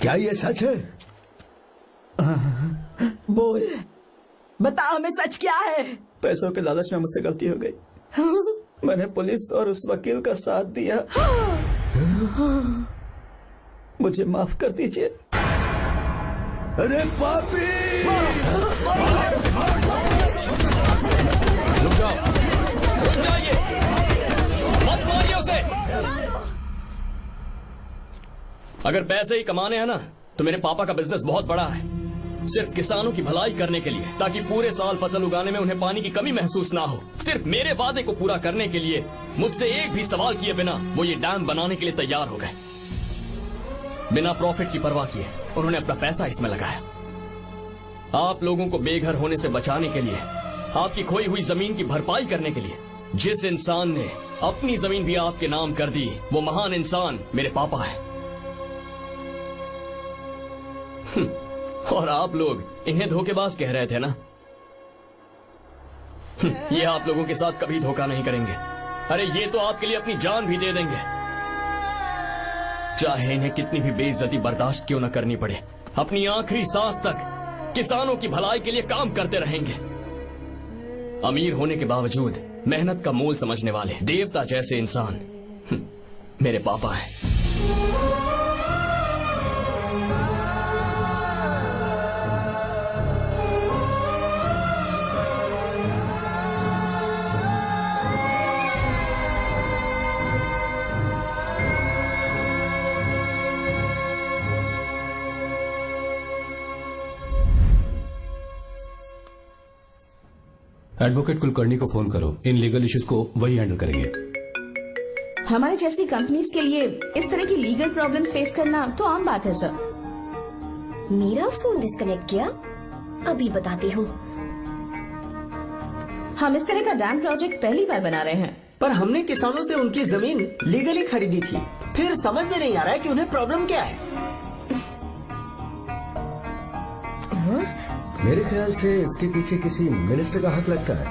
क्या ये सच है? बोल, बता हमें सच क्या है? पैसों के लालच में मुझसे गलती हो गई। मैंने पुलिस और उस वकील का साथ दिया। मुझे माफ कर दीजिए। अरे पापी! रुक जाओ, रुक जाइए, मत मारिए उसे। अगर पैसे ही कमाने हैं ना, तो मेरे पापा का बिजनेस बहुत बड़ा है। सिर्फ किसानों की भलाई करने के लिए, ताकि पूरे साल फसल उगाने में उन्हें पानी की कमी महसूस ना हो। सिर्फ मेरे वादे को पूरा करने के लिए मुझसे एक भी सवाल किए बिना वो ये डैम बनाने के लिए तैयार हो गए। बिना प्रॉफिट की परवाह किए उन्होंने अपना पैसा इसमें लगाया। आप लोगों को बेघर होने से बचाने के लिए, आपकी खोई हुई जमीन की भरपाई करने के लिए, जिस इंसान ने अपनी जमीन भी आपके नाम कर दी, वो महान इंसान मेरे पापा है। और आप लोग इन्हें धोखेबाज कह रहे थे ना? ये आप लोगों के साथ कभी धोखा नहीं करेंगे। अरे ये तो आपके लिए अपनी जान भी दे देंगे, चाहे इन्हें कितनी भी बेइज्जती बर्दाश्त क्यों न करनी पड़े। अपनी आखिरी सांस तक किसानों की भलाई के लिए काम करते रहेंगे। अमीर होने के बावजूद मेहनत का मोल समझने वाले देवता जैसे इंसान मेरे पापा हैं। एडवोकेट कुलकर्णी को फोन करो। इन लीगल इश्यूज को वही हैंडल करेंगे। हमारे जैसी कंपनीज के लिए इस तरह की लीगल प्रॉब्लम्स फेस करना तो आम बात है सर। मेरा फोन डिस्कनेक्ट किया? अभी बताती हूँ। हम इस तरह का डैम प्रोजेक्ट पहली बार बना रहे हैं। पर हमने किसानों से उनकी जमीन लीगली खरीदी थी। फिर समझ में नहीं आ रहा है कि उन्हें प्रॉब्लम क्या है। मेरे ख्याल से इसके पीछे किसी मिनिस्टर का हाथ लगता है।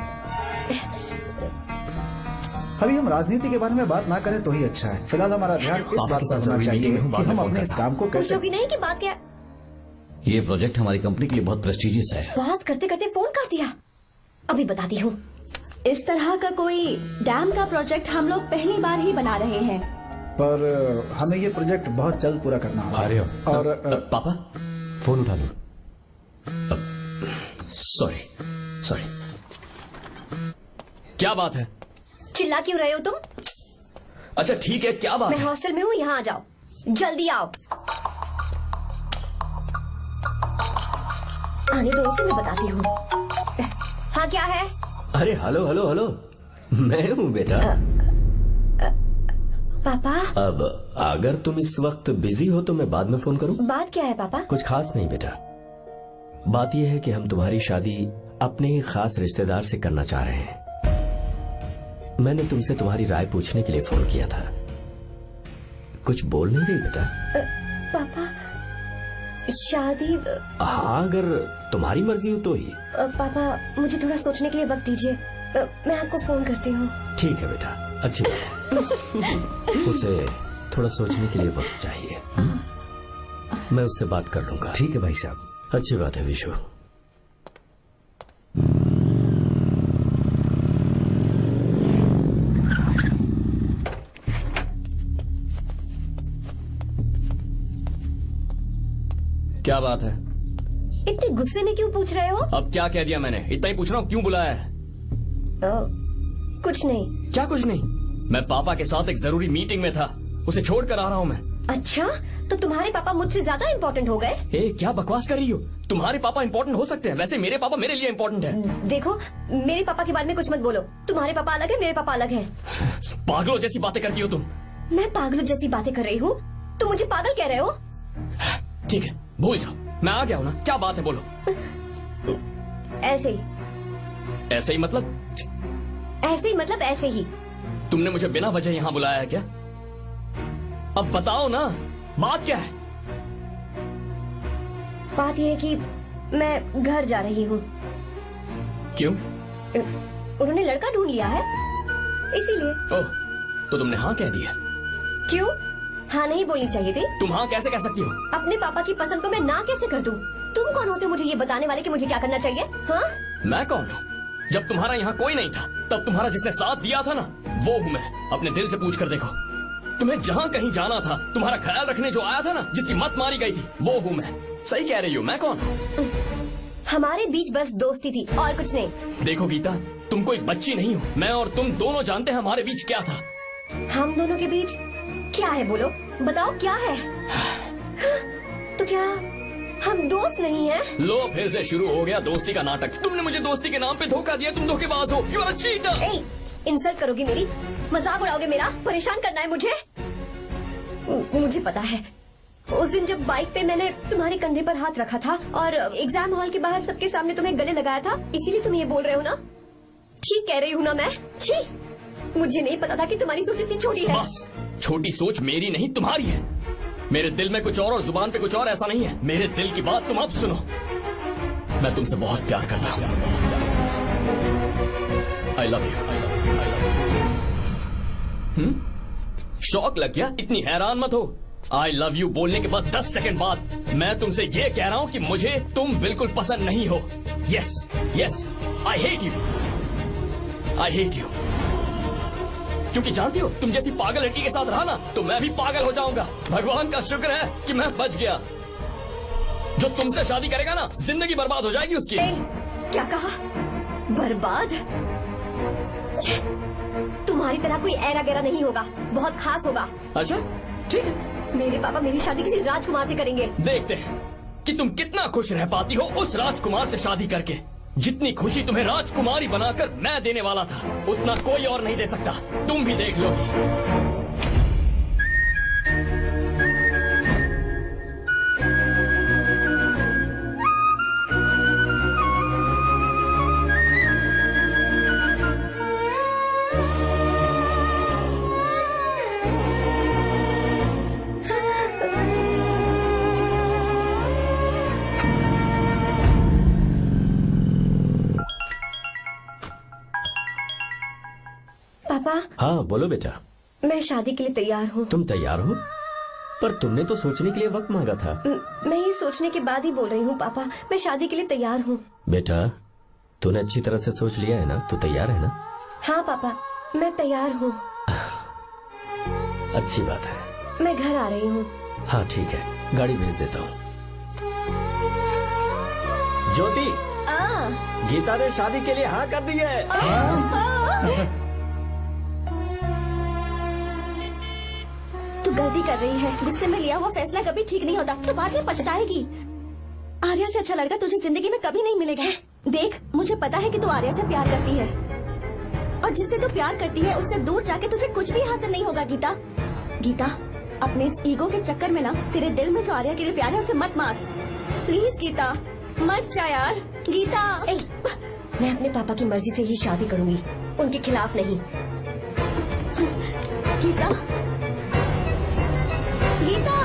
अभी हम राजनीति के बारे में बात ना करें तो ही अच्छा है। फिलहाल हमारा ध्यान इस बात पर होना चाहिए कि हम अपने इस काम को कैसे। की नहीं की बात क्या? ये प्रोजेक्ट हमारी कंपनी के लिए बहुत प्रेस्टिजियस है। बात करते करते फोन कर दिया। अभी बताती हूँ। इस तरह का कोई डैम का प्रोजेक्ट हम लोग पहली बार ही बना रहे हैं। पर हमें ये प्रोजेक्ट बहुत जल्द पूरा करना होगा। और पापा फोन उठा लो। Sorry sorry. क्या बात है? चिल्ला क्यों रहे हो तुम? अच्छा ठीक है, क्या बात मैं है? हॉस्टल में हूँ, यहाँ आ जाओ, जल्दी आओ। आने दो उसे, मैं बताती हूँ। हाँ क्या है? अरे हेलो हेलो हेलो, मैं हूँ बेटा। पापा। अब अगर तुम इस वक्त बिजी हो तो मैं बाद में फोन करूं? बात क्या है पापा? कुछ खास नहीं बेटा, बात यह है कि हम तुम्हारी शादी अपने ही खास रिश्तेदार से करना चाह रहे हैं। मैंने तुमसे तुम्हारी राय पूछने के लिए फोन किया था। कुछ बोल नहीं रही बेटा? पापा शादी। हाँ अगर तुम्हारी मर्जी हो तो ही। पापा मुझे थोड़ा सोचने के लिए वक्त दीजिए, मैं आपको फोन करती हूँ। ठीक है बेटा, अच्छी बात। उसे थोड़ा सोचने के लिए वक्त चाहिए। मैं उससे बात कर लूंगा। ठीक है भाई साहब, अच्छी बात है विशु। क्या बात है? इतने गुस्से में क्यों पूछ रहे हो? अब क्या कह दिया मैंने? इतना ही पूछ रहा हूँ, क्यों बुलाया है? कुछ नहीं। क्या कुछ नहीं? मैं पापा के साथ एक जरूरी मीटिंग में था, उसे छोड़कर आ रहा हूँ मैं। अच्छा, तो तुम्हारे पापा मुझसे ज्यादा इम्पोर्टेंट हो गए? क्या बकवास कर रही हो? तुम्हारे पापा इम्पोर्टेंट हो सकते हैं, वैसे मेरे पापा मेरे लिए इम्पोर्टेंट है। देखो, मेरे पापा के बारे में कुछ मत बोलो। तुम्हारे पापा अलग है, मेरे पापा अलग है। पागलों जैसी बातें करती हो तुम। मैं पागलों जैसी बातें कर रही हूँ? तुम मुझे पागल कह रहे हो? ठीक है, भूल जाओ, मैं आ गया हूँ ना। क्या बात है, बोलो। ऐसे ही। ऐसे ही मतलब? ऐसे ही मतलब ऐसे ही। तुमने मुझे बिना वजह यहाँ बुलाया है क्या? अब बताओ ना, बात क्या है? बात यह है कि मैं घर जा रही हूँ। क्यों? उन्होंने लड़का ढूंढ लिया है, इसीलिए। ओह, तो तुमने हाँ कह दिया? क्यों? हाँ नहीं बोलनी चाहिए थी? तुम हाँ कैसे कह सकती हो? अपने पापा की पसंद को मैं ना कैसे कर दूं? तुम कौन होते हो मुझे ये बताने वाले कि मुझे क्या करना चाहिए? हाँ? मैं कौन हूँ? जब तुम्हारा यहाँ कोई नहीं था, तब तुम्हारा जिसने साथ दिया था ना, वो हूँ मैं। अपने दिल से पूछ कर देखो, तुम्हें जहाँ कहीं जाना था, तुम्हारा ख्याल रखने जो आया था ना, जिसकी मत मारी गई थी, वो हूँ मैं। सही कह रही हो, मैं कौन हूँ? हमारे बीच बस दोस्ती थी और कुछ नहीं। देखो गीता, तुम कोई बच्ची नहीं हो। मैं और तुम दोनों जानते हैं हमारे बीच क्या था। हम दोनों के बीच क्या है? बोलो, बताओ क्या है? तो क्या हम दोस्त नहीं हैं? लो, फिर से शुरू हो गया दोस्ती का नाटक। तुमने मुझे दोस्ती के नाम पे धोखा दिया, तुम धोखेबाज हो। You are a cheater. Insult करोगी मेरी? मजाक उड़ाओगे मेरा? परेशान करना है मुझे? मुझे पता है, उस दिन जब बाइक पे मैंने तुम्हारे कंधे पर हाथ रखा था और एग्जाम हॉल के बाहर सबके सामने तुम्हें गले लगाया था, इसीलिए तुम ये बोल रहे हो ना? ठीक कह रही हूँ ना मैं? छी, मुझे नहीं पता था कि तुम्हारी सोच इतनी छोटी है। बस, छोटी सोच मेरी नहीं तुम्हारी है। मेरे दिल में कुछ और जुबान पे कुछ और, ऐसा नहीं है। मेरे दिल की बात तुम अब सुनो। मैं तुमसे बहुत प्यार करता हूँ। I love you. शौक लग गया? इतनी हैरान मत हो। आई लव यू बोलने के बस 10 सेकंड बाद मैं तुमसे ये कह रहा हूँ कि मुझे तुम बिल्कुल पसंद नहीं हो। Yes yes, I hate you. I hate you. क्योंकि जानती हो, तुम जैसी पागल लड़की के साथ रहा ना, तो मैं भी पागल हो जाऊंगा। भगवान का शुक्र है कि मैं बच गया। जो तुमसे शादी करेगा ना, जिंदगी बर्बाद हो जाएगी उसकी। क्या कहा? बर्बाद? तुम्हारी तरह कोई ऐरा गैरा नहीं होगा, बहुत खास होगा। अच्छा ठीक है, मेरे पापा मेरी शादी किसी राजकुमार से करेंगे। देखते हैं कि तुम कितना खुश रह पाती हो उस राजकुमार से शादी करके। जितनी खुशी तुम्हें राजकुमारी बनाकर मैं देने वाला था, उतना कोई और नहीं दे सकता। तुम भी देख लोगी। पापा। हाँ बोलो बेटा। मैं शादी के लिए तैयार हूँ। तुम तैयार हो? पर तुमने तो सोचने के लिए वक्त मांगा था। मैं ये सोचने के बाद ही बोल रही हूँ पापा, मैं शादी के लिए तैयार हूँ। बेटा, तूने अच्छी तरह से सोच लिया है ना? तू तैयार है ना? हाँ पापा, मैं तैयार हूँ। अच्छी बात है। मैं घर आ रही हूँ। हाँ ठीक है, गाड़ी भेज देता हूँ। ज्योति, गीता ने शादी के लिए हाँ कर दी है। तू गलती कर रही है। गुस्से में लिया हुआ फैसला कभी ठीक नहीं होता, तो बाद में पछताएगी। आर्या से अच्छा लड़का तुझे जिंदगी में कभी नहीं मिलेगा। देख, मुझे पता है कि तू आर्या से प्यार करती है, और जिससे तू प्यार करती है उससे दूर जाके तुझे कुछ भी हासिल नहीं होगा। गीता, गीता, अपने इस ईगो के चक्कर में ना तेरे दिल में जो आर्या के लिए प्यार है उसे मत मार। प्लीज गीता, मत जा यार। गीता, मैं अपने पापा की मर्जी से ही शादी करूंगी, उनके खिलाफ नहीं। गीता, गीता,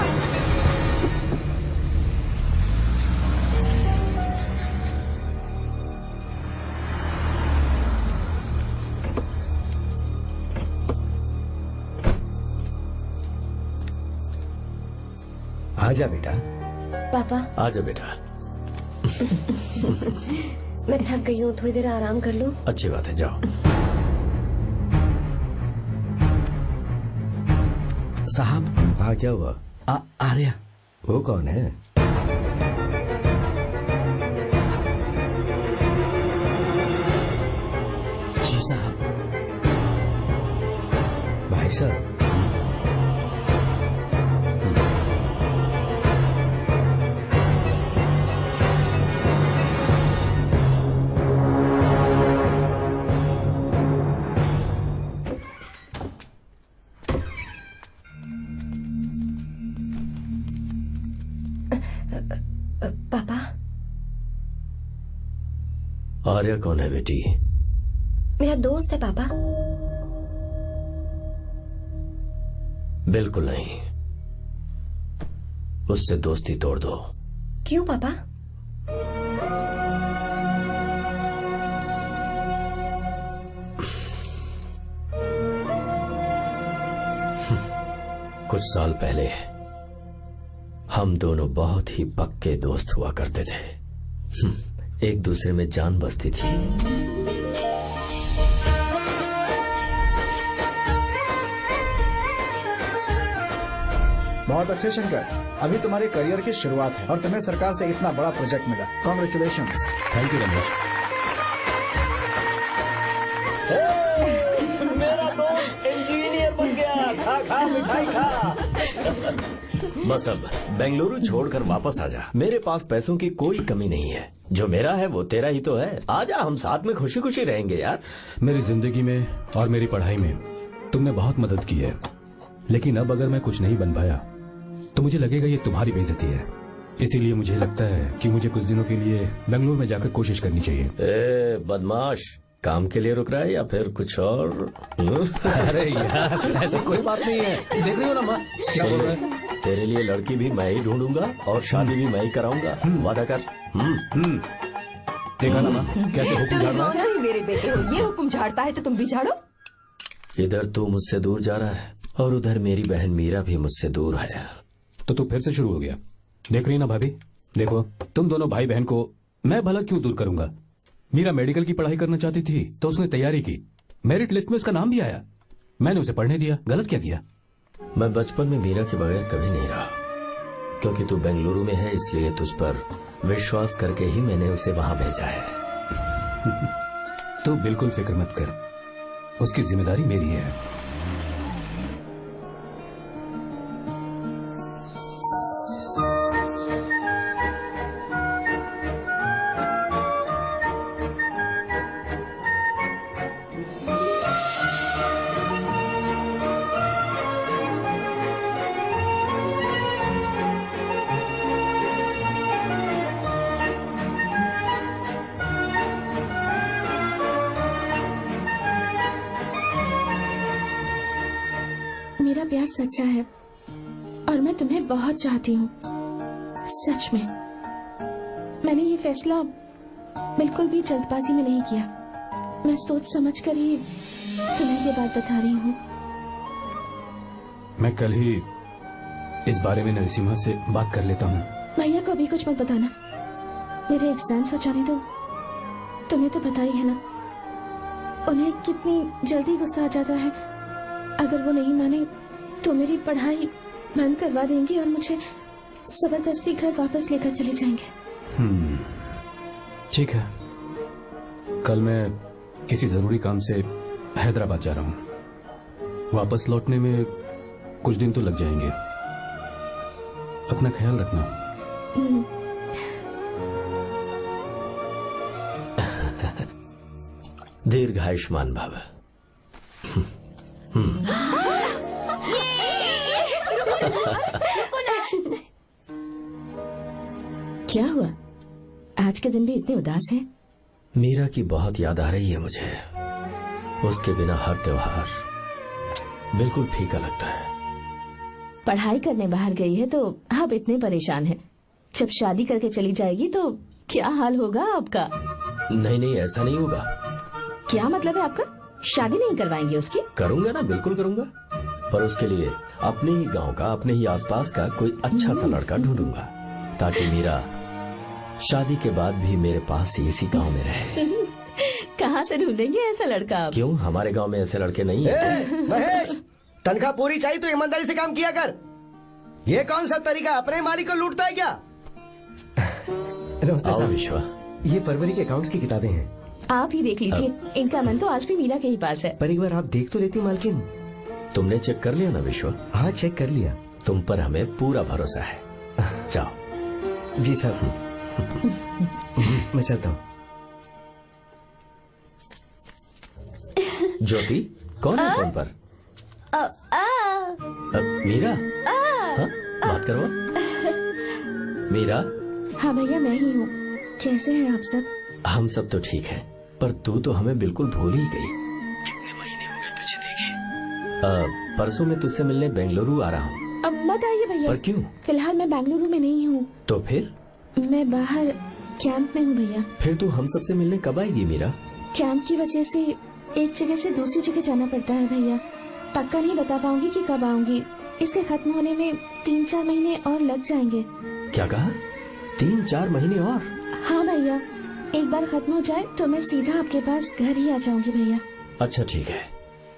आजा बेटा। पापा, आजा बेटा। मैं थक गई हूँ, थोड़ी देर आराम कर लूँ। अच्छी बात है, जाओ। साहब। हाँ, क्या हुआ? आर्या। वो कौन है? जी साहब। भाई साहब, पापा। आर्या कौन है बेटी? मेरा दोस्त है पापा। बिल्कुल नहीं, उससे दोस्ती तोड़ दो। क्यों पापा? कुछ साल पहले हम दोनों बहुत ही पक्के दोस्त हुआ करते थे। एक दूसरे में जान बसती थी। बहुत अच्छे शंकर, अभी तुम्हारे करियर की शुरुआत है और तुम्हें सरकार से इतना बड़ा प्रोजेक्ट मिला। कॉन्ग्रेचुलेशंस। Thank you Ramesh. मेरा दोस्त इंजीनियर बन गया। खा खा मिठाई खा। बस अब बेंगलुरु छोड़कर वापस आ जा। मेरे पास पैसों की कोई कमी नहीं है। जो मेरा है वो तेरा ही तो है। आजा, हम साथ में खुशी खुशी रहेंगे यार। मेरी जिंदगी में और मेरी पढ़ाई में तुमने बहुत मदद की है, लेकिन अब अगर मैं कुछ नहीं बन पाया तो मुझे लगेगा ये तुम्हारी बेइज्जती है। इसीलिए मुझे लगता है कि मुझे कुछ दिनों के लिए बेंगलुरु में जाकर कोशिश करनी चाहिए। ए बदमाश, काम के लिए रुक रहा है या फिर कुछ और? अरे यार, ऐसी कोई बात नहीं है। देख रही हो ना माँ, क्या बोल रहा है? तेरे लिए लड़की भी मैं ही ढूंढूंगा और शादी भी मैं ही कराऊंगा। वादा कर। देखा ना माँ, कैसे हुक्म झाड़ रहा है? नहीं मेरे बेटे हो, ये हुक्म झाड़ता है तो तुम भी झाड़ो। इधर तू मुझसे दूर जा रहा है और उधर मेरी बहन मीरा भी मुझसे दूर है। तो तू फिर से शुरू हो गया। देख रही ना भाभी, देखो तुम दोनों भाई बहन को मैं भला क्यों दूर करूंगा। मीरा मेडिकल की पढ़ाई करना चाहती थी तो उसने तैयारी की, मेरिट लिस्ट में उसका नाम भी आया, मैंने उसे पढ़ने दिया। गलत क्या किया? मैं बचपन में मीरा के बगैर कभी नहीं रहा, क्योंकि तू बेंगलुरु में है इसलिए तुझ पर विश्वास करके ही मैंने उसे वहां भेजा है। तू बिल्कुल फिक्र मत कर, उसकी जिम्मेदारी मेरी है। मेरा प्यार सच्चा है और मैं तुम्हें बहुत चाहती हूँ, सच में। मैंने ये फैसला बिल्कुल भी जल्दबाजी में नहीं किया। मैं सोच समझ कर ही तुम्हें ये बात बता रही हूँ। मैं कल ही इस बारे में नरसिम्हा से बात कर लेता हूँ। भैया को अभी कुछ मत बताना, मेरे एग्जाम्स हो जाने दो। तुम्हें तो पता ही है ना उन्हें कितनी जल्दी गुस्सा आ जाता है। अगर वो नहीं माने तो मेरी पढ़ाई बंद करवा देंगे और मुझे जबरदस्ती घर वापस लेकर चले जाएंगे। ठीक है, कल मैं किसी जरूरी काम से हैदराबाद जा रहा हूँ। वापस लौटने में कुछ दिन तो लग जाएंगे। अपना ख्याल रखना। दीर्घायुष्मान भव। क्या हुआ? आज के दिन भी इतने उदास हैं? मीरा की बहुत याद आ रही है मुझे। उसके बिना हर त्योहार बिल्कुल फीका लगता है। पढ़ाई करने बाहर गई है तो आप इतने परेशान हैं। जब शादी करके चली जाएगी तो क्या हाल होगा आपका? नहीं नहीं, ऐसा नहीं होगा। क्या मतलब है आपका? शादी नहीं करवाएंगे उसकी? करूंगा ना, बिल्कुल करूंगा, पर उसके लिए अपने ही गांव का, अपने ही आसपास का कोई अच्छा सा लड़का ढूंढूंगा ताकि मीरा शादी के बाद भी मेरे पास ही इसी गांव में रहे। कहाँ से ढूंढेंगे ऐसा लड़का आप? क्यों, हमारे गांव में ऐसे लड़के नहीं हैं? महेश, तनख्वाह पूरी चाहिए तो ईमानदारी से काम किया कर। ये कौन सा तरीका, अपने मालिक को लूटता है क्या? आओ विश्वा, ये फरवरी के अकाउंट्स की किताबें हैं। आप ही देख लीजिए, इनका मन तो आज भी मीरा के ही पास है। पर एक बार आप देख तो लेती मालकिन। तुमने चेक कर लिया ना विश्वा? हाँ, चेक कर लिया। तुम पर हमें पूरा भरोसा है। जाओ। जी साहब। मैं चलता हूँ। ज्योति, कौन है फोन पर? मीरा? हाँ? बात करो। मीरा? हाँ भैया, मैं ही हूँ। कैसे हैं आप सब? हम सब तो ठीक है, पर तू तो हमें बिल्कुल भूल ही गई। कितने महीने हो गए तुझे देखे। परसों मैं तुझसे मिलने बेंगलुरु आ रहा हूँ। अब मत आइए भैया। पर क्यों? फिलहाल मैं बेंगलुरु में नहीं हूँ। तो फिर? मैं बाहर कैंप में हूँ भैया। फिर तू हम सबसे मिलने कब आएगी मीरा? कैंप की वजह से एक जगह से दूसरी जगह जाना पड़ता है भैया। पक्का नहीं बता पाऊंगी कि कब आऊंगी। इसके खत्म होने में 3-4 महीने और लग जाएंगे। क्या कहा? 3-4 महीने और? हाँ भैया, एक बार खत्म हो जाए तो मैं सीधा आपके पास घर ही आ जाऊंगी भैया। अच्छा ठीक है,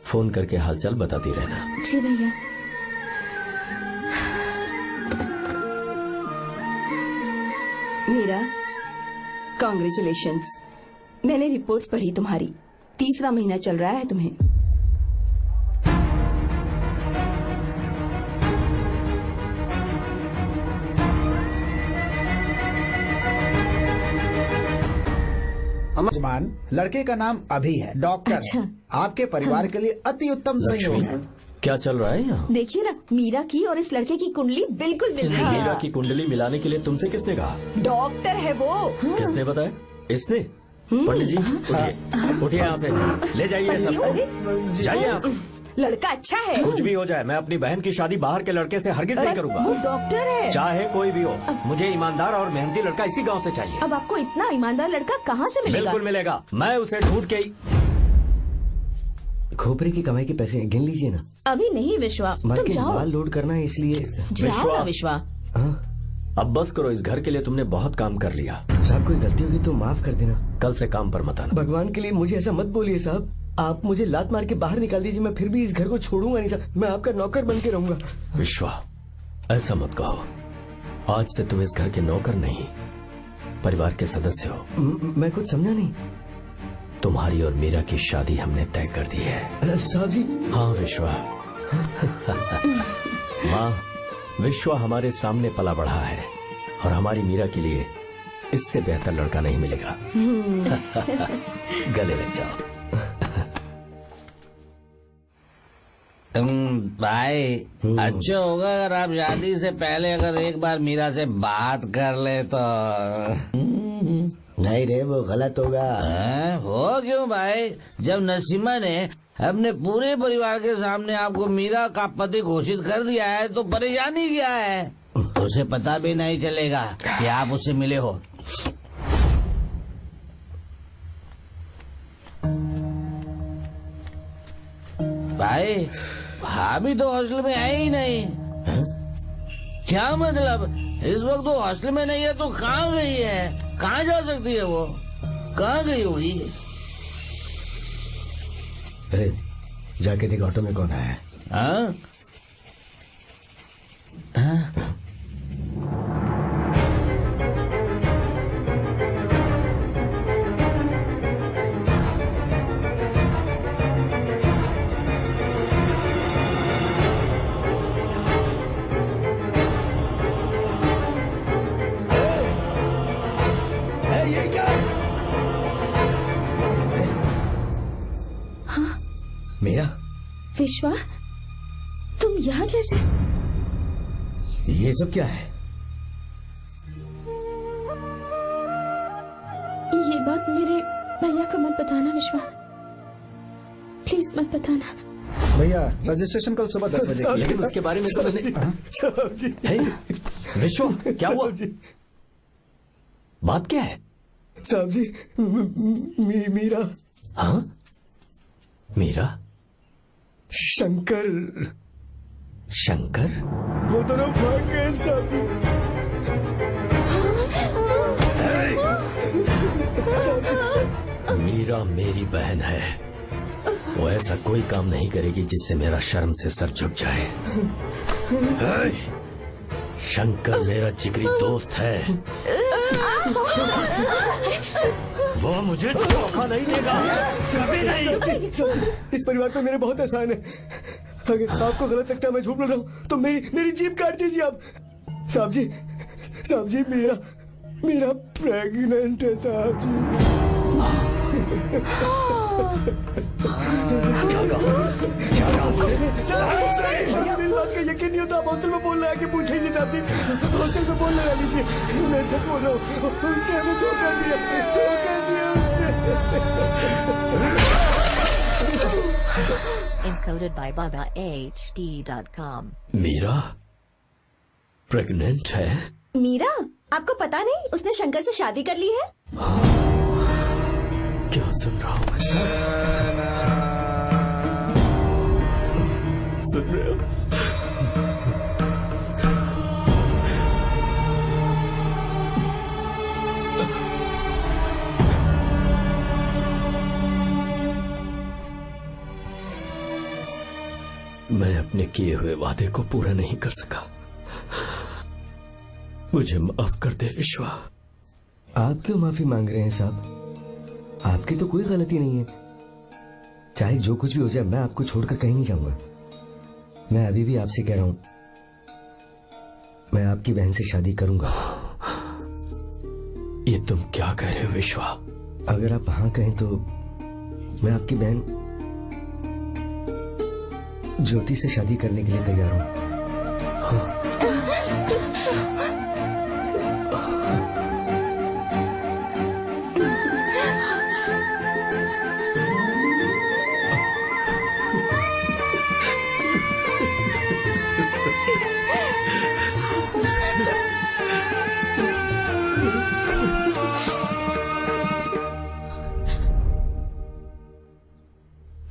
फोन करके हालचाल बताती रहना। जी भैया। मीरा, कॉन्ग्रेचुलेशंस। मैंने रिपोर्ट्स पढ़ी तुम्हारी। 3रा महीना चल रहा है तुम्हें। जमान, लड़के का नाम अभी है, डॉक्टर। अच्छा। आपके परिवार के लिए अति उत्तम संयोग है। क्या चल रहा है यहाँ? देखिए ना, मीरा की और इस लड़के की कुंडली बिल्कुल मिल रही है। मीरा की कुंडली मिलाने के लिए तुमसे किसने कहा? डॉक्टर है वो। किसने बताया? इसने? पंडित जी, उठिए, उठिए यहाँ से, ले जाइए सब, जाइए यहाँ से। लड़का अच्छा है। कुछ भी हो जाए, मैं अपनी बहन की शादी बाहर के लड़के से हरगिज नहीं वो करूंगा। डॉक्टर है। चाहे कोई भी हो, मुझे ईमानदार और मेहनती लड़का इसी गांव से चाहिए। अब आपको इतना ईमानदार लड़का कहाँ से मिलेगा? बिल्कुल मिलेगा, मैं उसे ढूंढ के ही। खोपरे की कमाई के पैसे गिन लीजिए ना। अभी नहीं विश्वा, तुम मालकिन, जाओ। माल लोड करना है इसलिए। जाओ ना विश्वा। हाँ? अब बस करो, इस घर के लिए तुमने बहुत काम कर लिया। साहब, कोई गलती होगी तो माफ कर देना। कल से काम पर मत आना। भगवान के लिए मुझे ऐसा मत बोलिए साहब। आप मुझे लात मार के बाहर निकाल दीजिए, मैं फिर भी इस घर को छोड़ूंगा नहीं साहब। मैं आपका नौकर बन के रहूंगा। विश्वा, ऐसा मत कहो। आज से तुम इस घर के नौकर नहीं, परिवार के सदस्य हो। मैं कुछ समझा नहीं। तुम्हारी और मीरा की शादी हमने तय कर दी है। साहब जी। हाँ विश्वा। माँ, विश्वा हमारे सामने पला बढ़ा है और हमारी मीरा के लिए इससे बेहतर लड़का नहीं मिलेगा। गले लग जाओ। भाई, अच्छा होगा अगर आप शादी से पहले अगर एक बार मीरा से बात कर ले तो। नहीं रे, वो गलत होगा। हो क्यों भाई? जब नसीमा ने अपने पूरे परिवार के सामने आपको मीरा का पति घोषित कर दिया है तो परेशानी क्या है? उसे पता भी नहीं चलेगा कि आप उससे मिले हो। भाई, भाभी तो हॉस्टल में है ही नहीं। है? क्या मतलब? इस वक्त वो हॉस्टल में नहीं है तो कहाँ गई है? कहाँ जा सकती है वो? कहाँ गई होगी? जाके देख ऑटो में कौन आया है। हाँ? विश्वा, तुम यहाँ कैसे? ये सब क्या है? ये बात मेरे भैया को मत बताना विश्वा, प्लीज मत बताना। भैया रजिस्ट्रेशन कल सुबह 10 बजे। लेकिन उसके बारे में तो मैंने विश्व, क्या हुआ? बात क्या है? साहब जी, मीरा। हाँ, मीरा? शंकर। शंकर? वो दोनों भाग गए साहब जी। मीरा मेरी बहन है, वो ऐसा कोई काम नहीं करेगी जिससे मेरा शर्म से सर झुक जाए। शंकर मेरा जिगरी दोस्त है, वो मुझे धोखा नहीं देगा, कभी नहीं। इस परिवार पे मेरे बहुत एहसान है। अगर आपको गलत लगता है मैं झूठ बोल रहा हूँ तो मेरी जीभ काट दीजिए आप। साहब जी, मेरा प्रेग्नेंट है साहब जी। मेरी बात का यकीन नहीं होता। आप हॉस्टल में बोल रहे हैं कि पूछेंगे साहब जी, हॉस्टल में बोल लगा लीजिए। मैं सच बोल रहा हूँ, उसने हमें धोखा दिया उसने। Encoded by BabaHD.com. Meera pregnant है? मीरा, आपको पता नहीं उसने शंकर से शादी कर ली है? क्या सुन रहा हूँ मैं? सुन रहे हो? मैं अपने किए हुए वादे को पूरा नहीं कर सका, मुझे माफ कर दे विश्वा। आप क्यों माफी मांग रहे हैं साहब? आपकी तो कोई गलती नहीं है। चाहे जो कुछ भी हो जाए, मैं आपको छोड़कर कहीं नहीं जाऊंगा। मैं अभी भी आपसे कह रहा हूं, मैं आपकी बहन से शादी करूंगा। ये तुम क्या कह रहे हो विश्वा? अगर आप हाँ कहें तो मैं आपकी बहन ज्योति से शादी करने के लिए तैयार हूं। हाँ।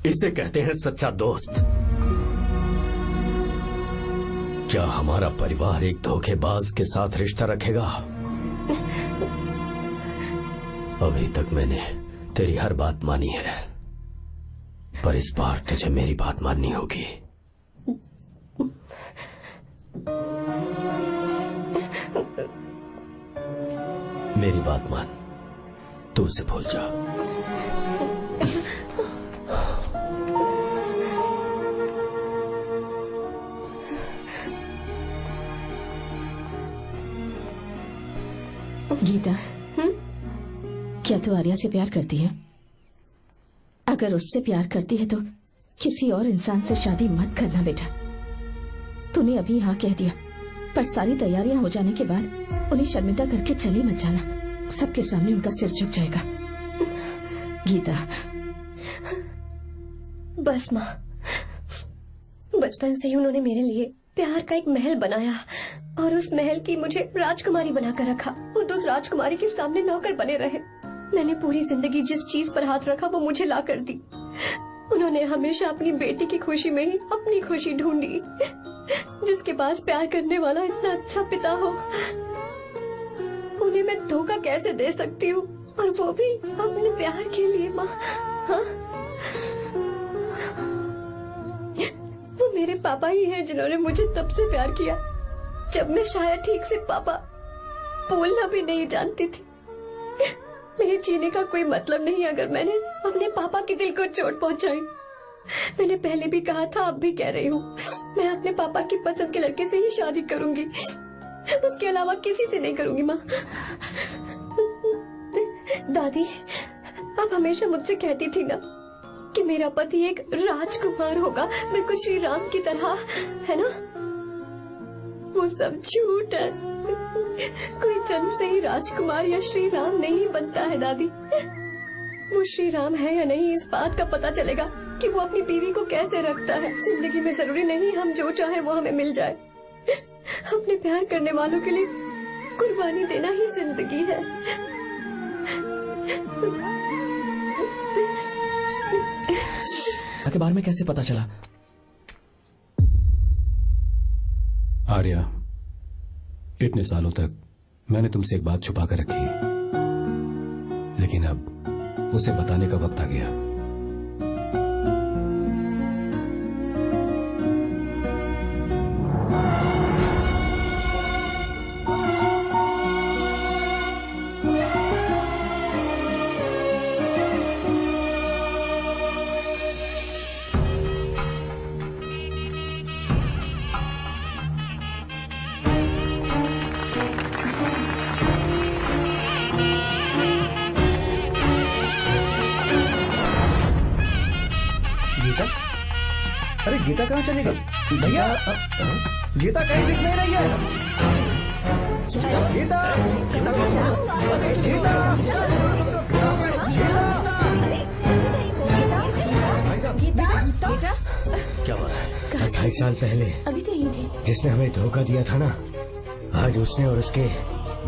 इसे कहते हैं सच्चा दोस्त। क्या हमारा परिवार एक धोखेबाज के साथ रिश्ता रखेगा? अभी तक मैंने तेरी हर बात मानी है, पर इस बार तुझे मेरी बात माननी होगी। मेरी बात मान, तू उसे भूल जा। गीता, क्या तू आर्या से प्यार करती है? अगर उससे प्यार करती है तो किसी और इंसान से शादी मत करना बेटा। तूने अभी हाँ कह दिया, पर सारी तैयारियां हो जाने के बाद उन्हें शर्मिंदा करके चली मत जाना। सबके सामने उनका सिर झुक जाएगा। गीता, बस माँ, बचपन से ही उन्होंने मेरे लिए प्यार का एक महल बनाया और उस महल की मुझे राजकुमारी बनाकर रखा। वो उस राजकुमारी के सामने नौकर बने रहे। मैंने पूरी जिंदगी जिस चीज पर हाथ रखा वो मुझे ला कर दी। उन्होंने हमेशा अपनी बेटी की खुशी में ही अपनी खुशी ढूंढी। जिसके पास प्यार करने वाला इतना अच्छा पिता हो, उन्हें मैं धोखा कैसे दे सकती हूँ, और वो भी अपने प्यार के लिए। माँ, हाँ? वो मेरे पापा ही हैं जिन्होंने मुझे तब से प्यार किया जब मैं शायद ठीक से पापा बोलना भी नहीं जानती थी। मेरे जीने का कोई मतलब नहीं अगर मैंने अपने पापा के दिल को चोट पहुंचाई। मैंने पहले भी कहा था, अब भी कह रही हूँ, मैं अपने पापा की पसंद के लड़के से ही शादी करूंगी, उसके अलावा किसी से नहीं करूंगी। माँ, दादी, आप हमेशा मुझसे कहती थी ना कि मेरा पति एक राजकुमार होगा, बिल्कुल श्री राम की तरह, है ना? वो सब झूठ है। कोई जन्म से ही राजकुमार या श्री राम नहीं बनता है दादी। वो श्री राम है या नहीं, इस बात का पता चलेगा कि वो अपनी बीवी को कैसे रखता है। जिंदगी में जरूरी नहीं हम जो चाहे वो हमें मिल जाए। अपने प्यार करने वालों के लिए कुर्बानी देना ही जिंदगी है। के बारे में कैसे पता चला? आर्या, इतने सालों तक मैंने तुमसे एक बात छुपा कर रखी, लेकिन अब उसे बताने का वक्त आ गया। अरे गीता कहाँ चली गई? भैया, गीता कहीं दिख नहीं रही है। गीता, गीता, बेटा क्या बात है? 2.5 साल पहले अभी तो यही थी। जिसने हमें धोखा दिया था ना, आज उसने और उसके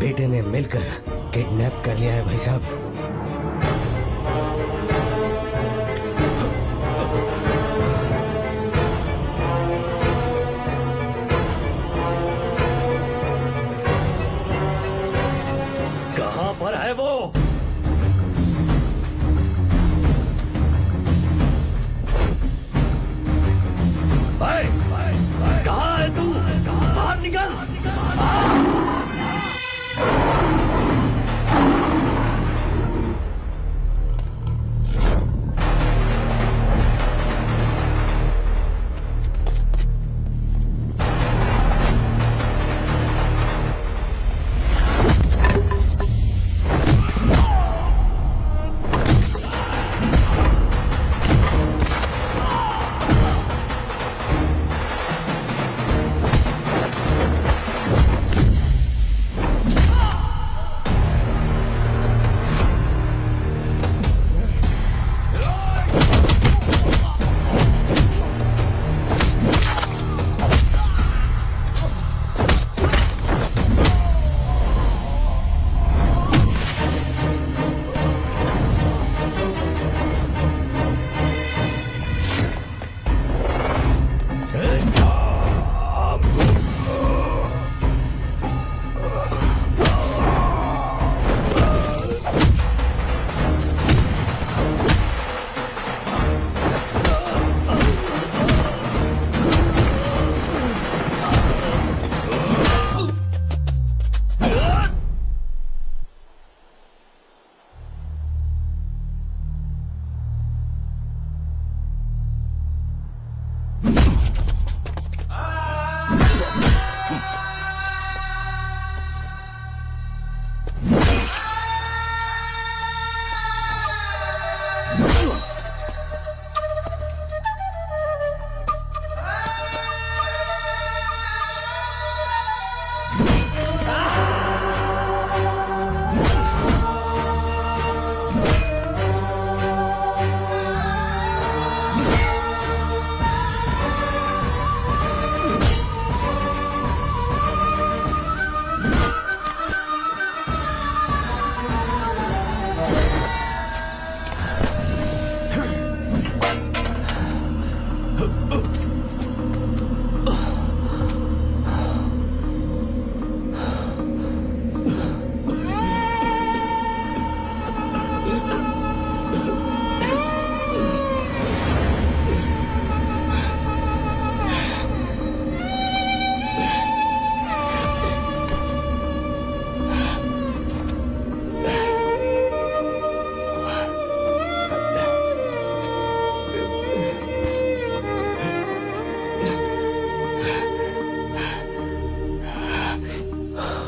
बेटे ने मिलकर किडनैप कर लिया है भाई साहब। कहां पर है वो? कहाँ है तू? बाहर निकल!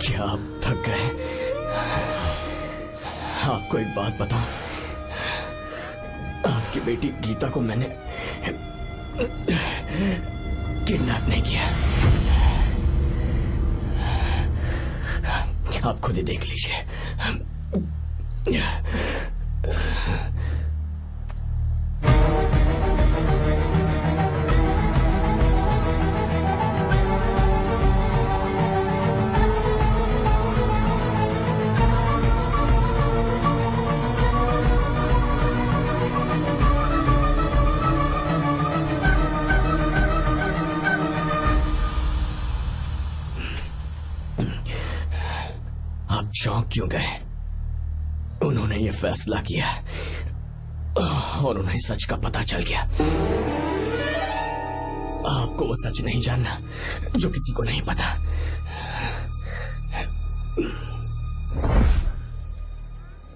क्या आप थक गए? आपको एक बात बताऊं, आप आपकी बेटी गीता को मैंने किडनैप नहीं किया। आप खुद ही देख लीजिए। आप चौंक क्यों गए? उन्होंने ये फैसला किया और उन्हें सच का पता चल गया। आपको वो सच नहीं जानना जो किसी को नहीं पता।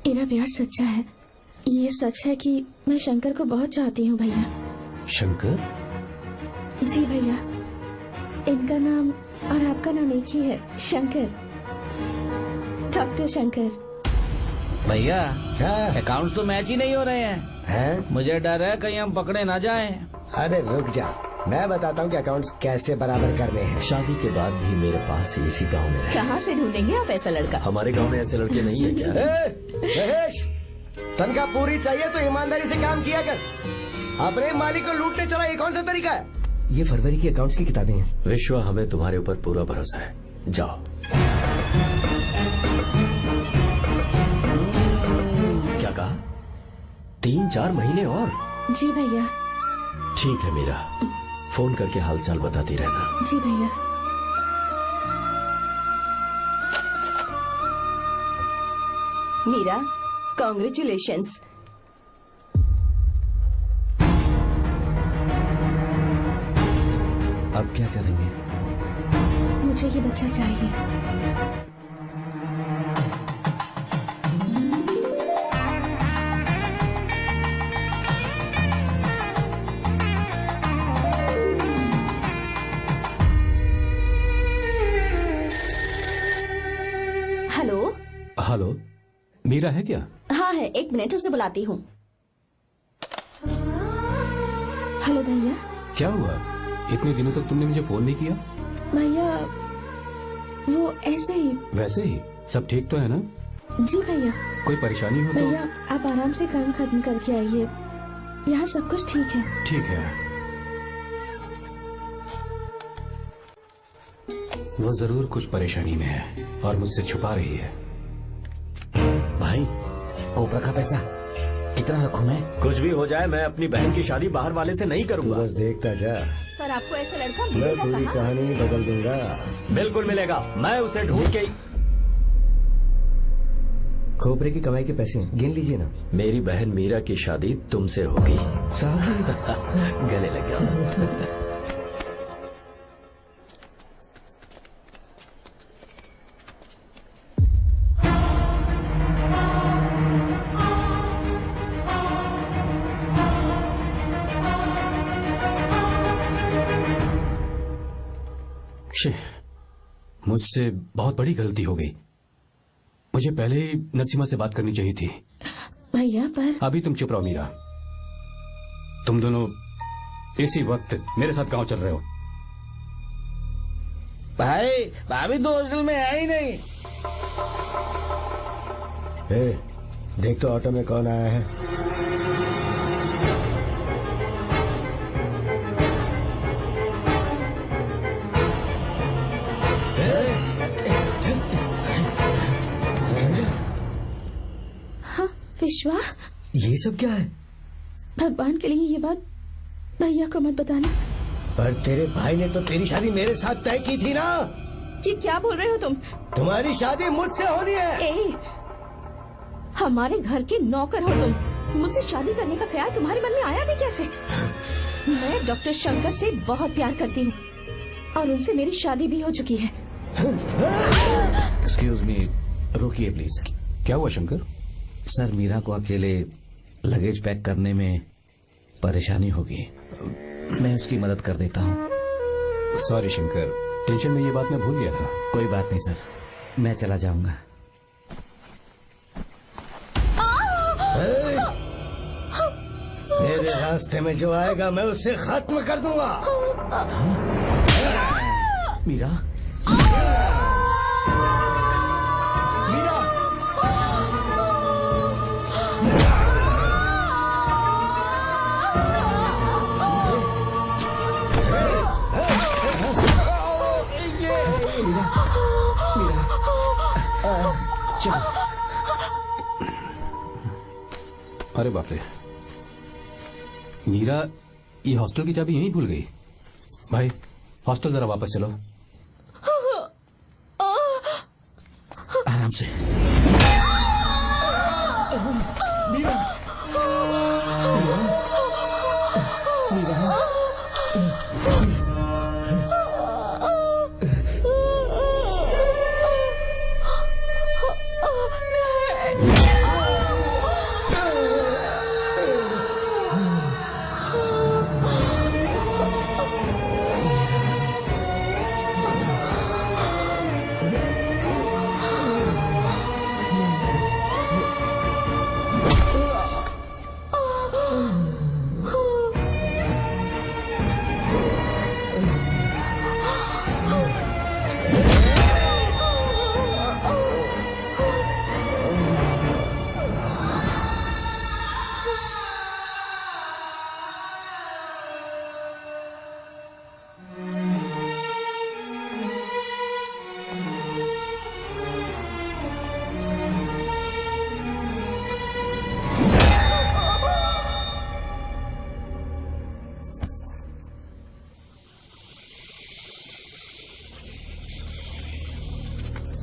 मेरा प्यार सच्चा है। ये सच है कि मैं शंकर को बहुत चाहती हूँ भैया। शंकर? जी भैया, इनका नाम और आपका नाम एक ही है, शंकर, डॉक्टर शंकर। भैया क्या अकाउंट्स तो मैच ही नहीं हो रहे हैं। मुझे डर है कहीं हम पकड़े ना जाएं। अरे रुक जा, मैं बताता हूँ कि अकाउंट्स कैसे बराबर करने हैं। शादी के बाद भी मेरे पास इसी गांव में रहे। कहाँ से ढूंढेंगे आप ऐसा लड़का? हमारे गांव में ऐसे लड़के नहीं है क्या? महेश, तनख्वाह पूरी चाहिए तो ईमानदारी से काम किया कर। अपने मालिक को लूटने चला, ये कौन सा तरीका है? ये फरवरी की अकाउंट्स की किताबें हैं। विश्वा, हमें तुम्हारे ऊपर पूरा भरोसा है। जाओ। क्या कहा? 3-4 महीने और? जी भैया। ठीक है मीरा, फोन करके हालचाल बताती रहना। जी भैया। मीरा, कॉन्ग्रेचुलेशंस। अब क्या करेंगे? मुझे ये बच्चा चाहिए। हेलो। हेलो, मीरा है क्या? हाँ है, 1 मिनट उसे बुलाती हूँ। हेलो भैया। क्या हुआ? इतने दिनों तक तुमने मुझे फोन नहीं किया? भैया वो ऐसे ही। वैसे ही? सब ठीक तो है ना? जी भैया। कोई परेशानी हो तो? भैया आप आराम से काम खत्म करके आइए, यहाँ सब कुछ ठीक है। ठीक है। वो जरूर कुछ परेशानी में है और मुझसे छुपा रही है। भाई, ओपरा का पैसा कितना रखूं मैं? कुछ भी हो जाए, मैं अपनी बहन की शादी बाहर वाले से नहीं करूंगा। बस देखता जा, पर आपको ऐसा लड़का मैं मिलेगा पूरी कहाँ? कहानी बदल दूंगा। बिल्कुल मिलेगा, मैं उसे ढूंढ के। खोपरे की कमाई के पैसे गिन लीजिए ना। मेरी बहन मीरा की शादी तुमसे होगी। साहब गले लग गया। मुझसे बहुत बड़ी गलती हो गई। मुझे पहले ही नरसिम्हा से बात करनी चाहिए थी। भैया पर अभी तुम चुप रहो मीरा। तुम दोनों इसी वक्त मेरे साथ गांव चल रहे हो। भाई, भाभी तो हॉस्टल में है ही नहीं। देख तो ऑटो में कौन आया है। विश्वा, ये सब क्या है? भगवान के लिए ये बात भैया को मत बताना। पर तेरे भाई ने तो तेरी शादी मेरे साथ तय की थी ना। जी क्या बोल रहे हो तुम? तुम्हारी शादी मुझसे होनी है। हमारे घर के नौकर हो तुम, मुझसे शादी करने का ख्याल तुम्हारे मन में आया भी कैसे? मैं डॉक्टर शंकर से बहुत प्यार करती हूँ और उनसे मेरी शादी भी हो चुकी है। एक्सक्यूज मी, रोकिए प्लीज। क्या हुआ शंकर? सर, मीरा को अकेले लगेज पैक करने में परेशानी होगी, मैं उसकी मदद कर देता हूँ। सॉरी शंकर, टेंशन में ये बात मैं भूल गया था। कोई बात नहीं सर, मैं चला जाऊंगा। रास्ते में जो आएगा मैं उसे खत्म कर दूंगा। मीरा, अरे बाप रे, मीरा ये हॉस्टल की चाबी यहीं भूल गई। भाई हॉस्टल जरा वापस चलो। आराम से। मीरा,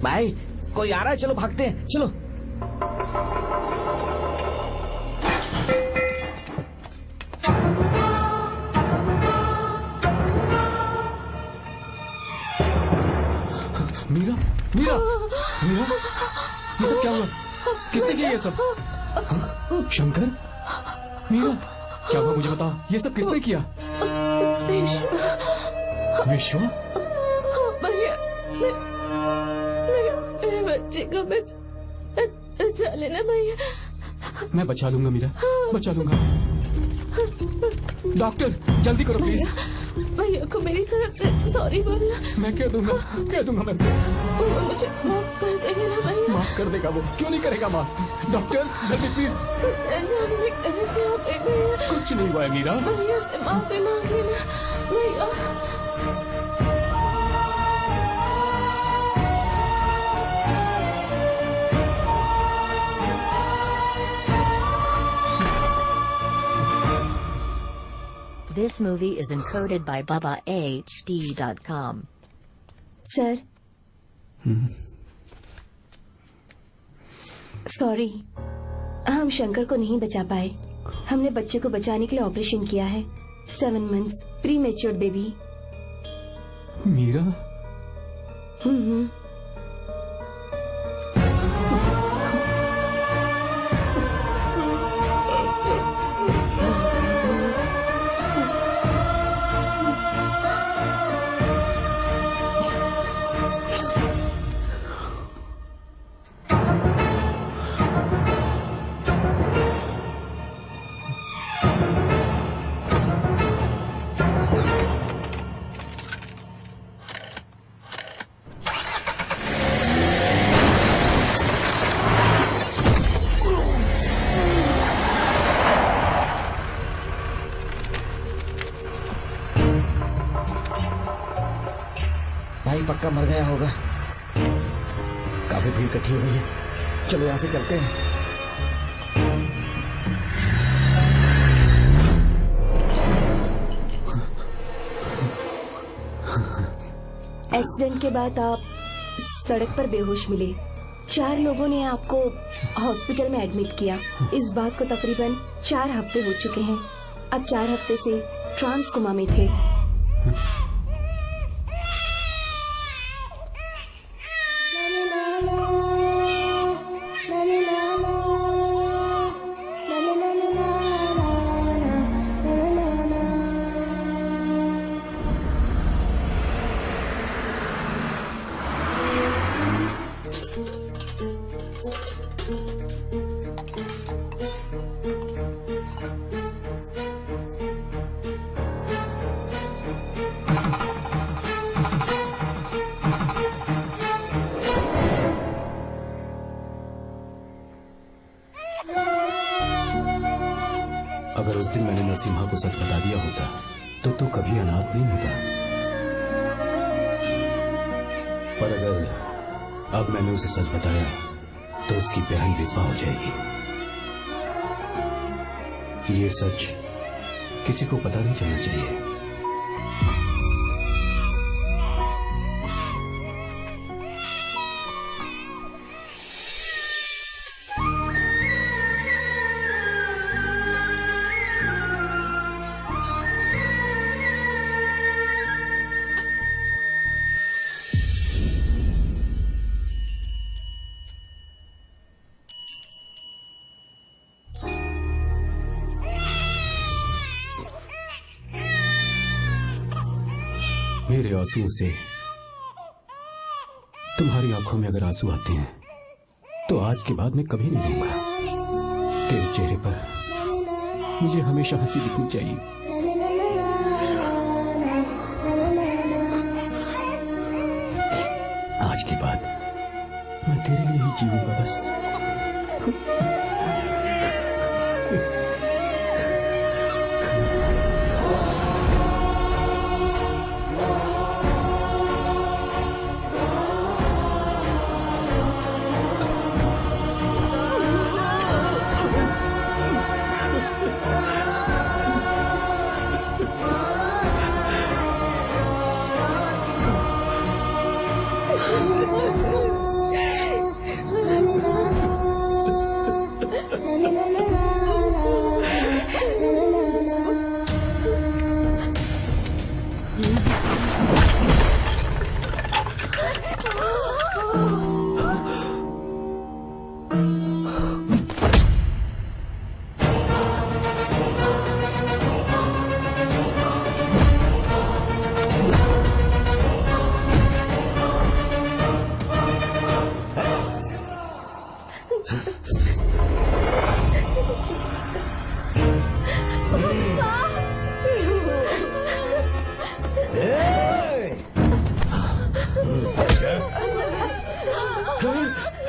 भाई कोई आ रहा है, चलो भागते हैं, चलो। मीरा, मीरा, मीरा, ये सब क्या हुआ? किसने किया ये सब? शंकर, मीरा, क्या हुआ मुझे बताओ, ये सब किसने किया? विश्व? भैया, मेरे बच्चे को बचा लेना भैया। मैं बचा लूंगा मीरा, बचा लूंगा। डॉक्टर जल्दी करो प्लीज। भैया को मेरी तरफ से सॉरी बोलना। मैं कह दूंगा मैं से। मुझे माफ कर देगा ना भैया? माफ कर देगा वो, क्यों नहीं करेगा माफ? डॉक्टर जल्दी प्लीज। कुछ नहीं हुआ है मीरा। भैया से माफी मांग लेना भैया। This movie is encoded by BabaHD.com. Sir, sorry, हम शंकर को नहीं बचा पाए। हमने बच्चे को बचाने के लिए ऑपरेशन किया है। 7 months pre matured baby. Meera, भाई पक्का मर गया होगा। काफी भीड़ इकट्ठी हो गई है, चलो यहाँ से चलते हैं। एक्सीडेंट के बाद आप सड़क पर बेहोश मिले। 4 लोगों ने आपको हॉस्पिटल में एडमिट किया। इस बात को तकरीबन 4 हफ्ते हो चुके हैं। अब 4 हफ्ते से ट्रांस कोमा में थे। अगर उस दिन मैंने नरसिम्हा को सच बता दिया होता तो तू कभी अनाथ नहीं होता। पर अगर अब मैंने उसे सच बताया तो उसकी बहन विधवा हो जाएगी। ये सच किसी को पता नहीं चलना चाहिए। मेरे आंसुओं से तुम्हारी आंखों में अगर आंसू आते हैं तो आज के बाद मैं कभी नहीं दूंगा। तेरे चेहरे पर मुझे हमेशा हंसी दिखनी चाहिए। आज के बाद मैं तेरे लिए ही जीऊंगा बस।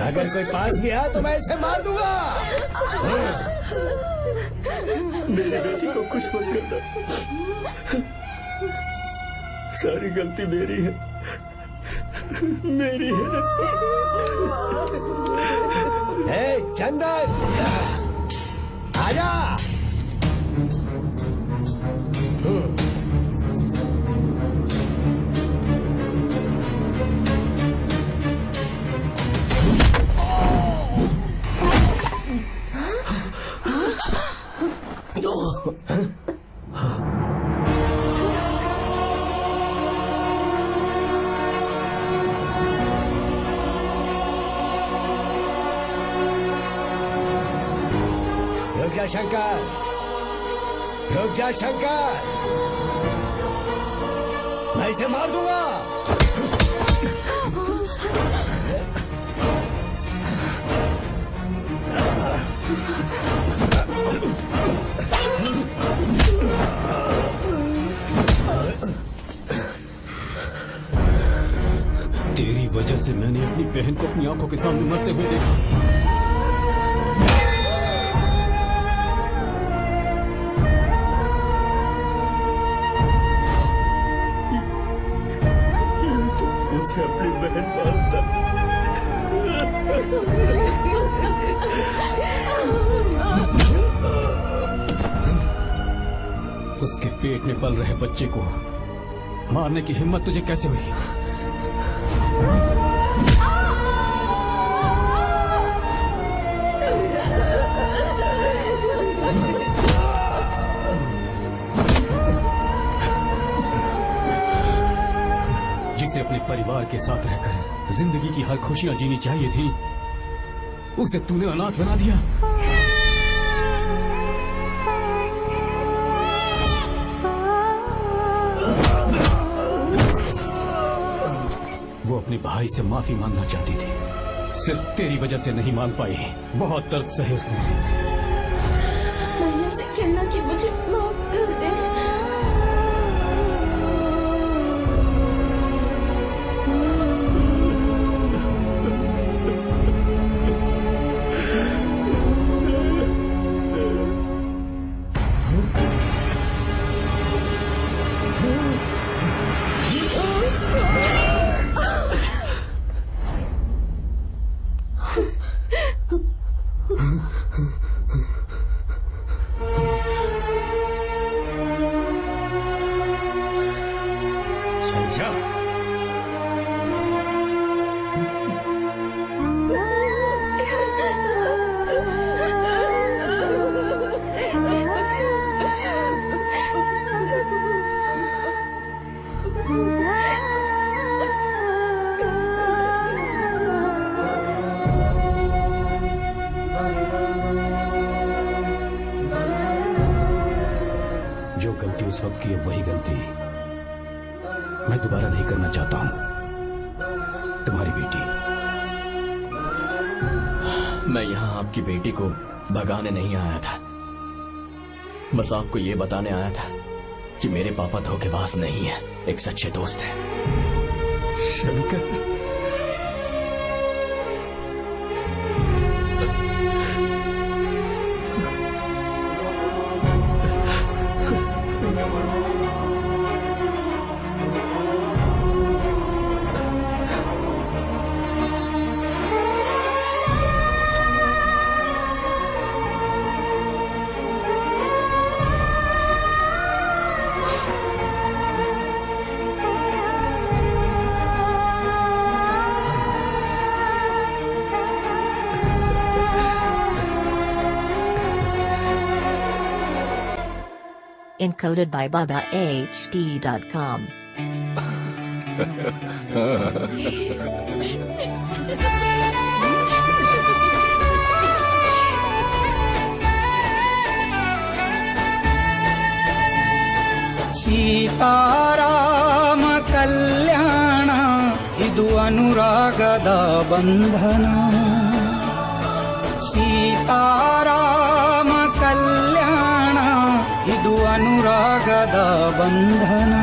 अगर कोई पास भी आया तो मैं इसे मार दूंगा। मेरी बेटी को खुश मत करना। सारी गलती मेरी है, मेरी है। चंदन आजा। रुक जा शंकर, रुक जा शंकर, मैं इसे मार दूंगा। तेरी वजह से मैंने अपनी बहन को अपनी आंखों के सामने मरते हुए देखा। उसे अपनी बहन मानता। उसके पेट में पल रहे बच्चे को मारने की हिम्मत तुझे कैसे हुई? जिसे अपने परिवार के साथ रहकर जिंदगी की हर खुशियां जीनी चाहिए थी, उसे तूने अनाथ बना दिया। वो अपने भाई से माफी मांगना चाहती थी, सिर्फ तेरी वजह से नहीं मान पाई। बहुत दर्द सहे उसने। मैंने से कहना कि मुझे माफ कर दे। जो गलती उस वक्त की है वही गलती मैं दोबारा नहीं करना चाहता हूं। तुम्हारी बेटी। मैं यहाँ आपकी बेटी को भगाने नहीं आया था, बस आपको ये बताने आया था कि मेरे पापा धोखेबाज नहीं है, एक सच्चे दोस्त है। Shankar, Encoded by BabaHD.com. Seetharama ಕಲ್ಯಾಣ ಇದು ಅನುರಾಗದ ಬಂಧನ. ಸೀತಾರಾಮ ಕಲ್ಯಾಣ ಇದು ಅನುರಾಗದ ಬಂಧನ.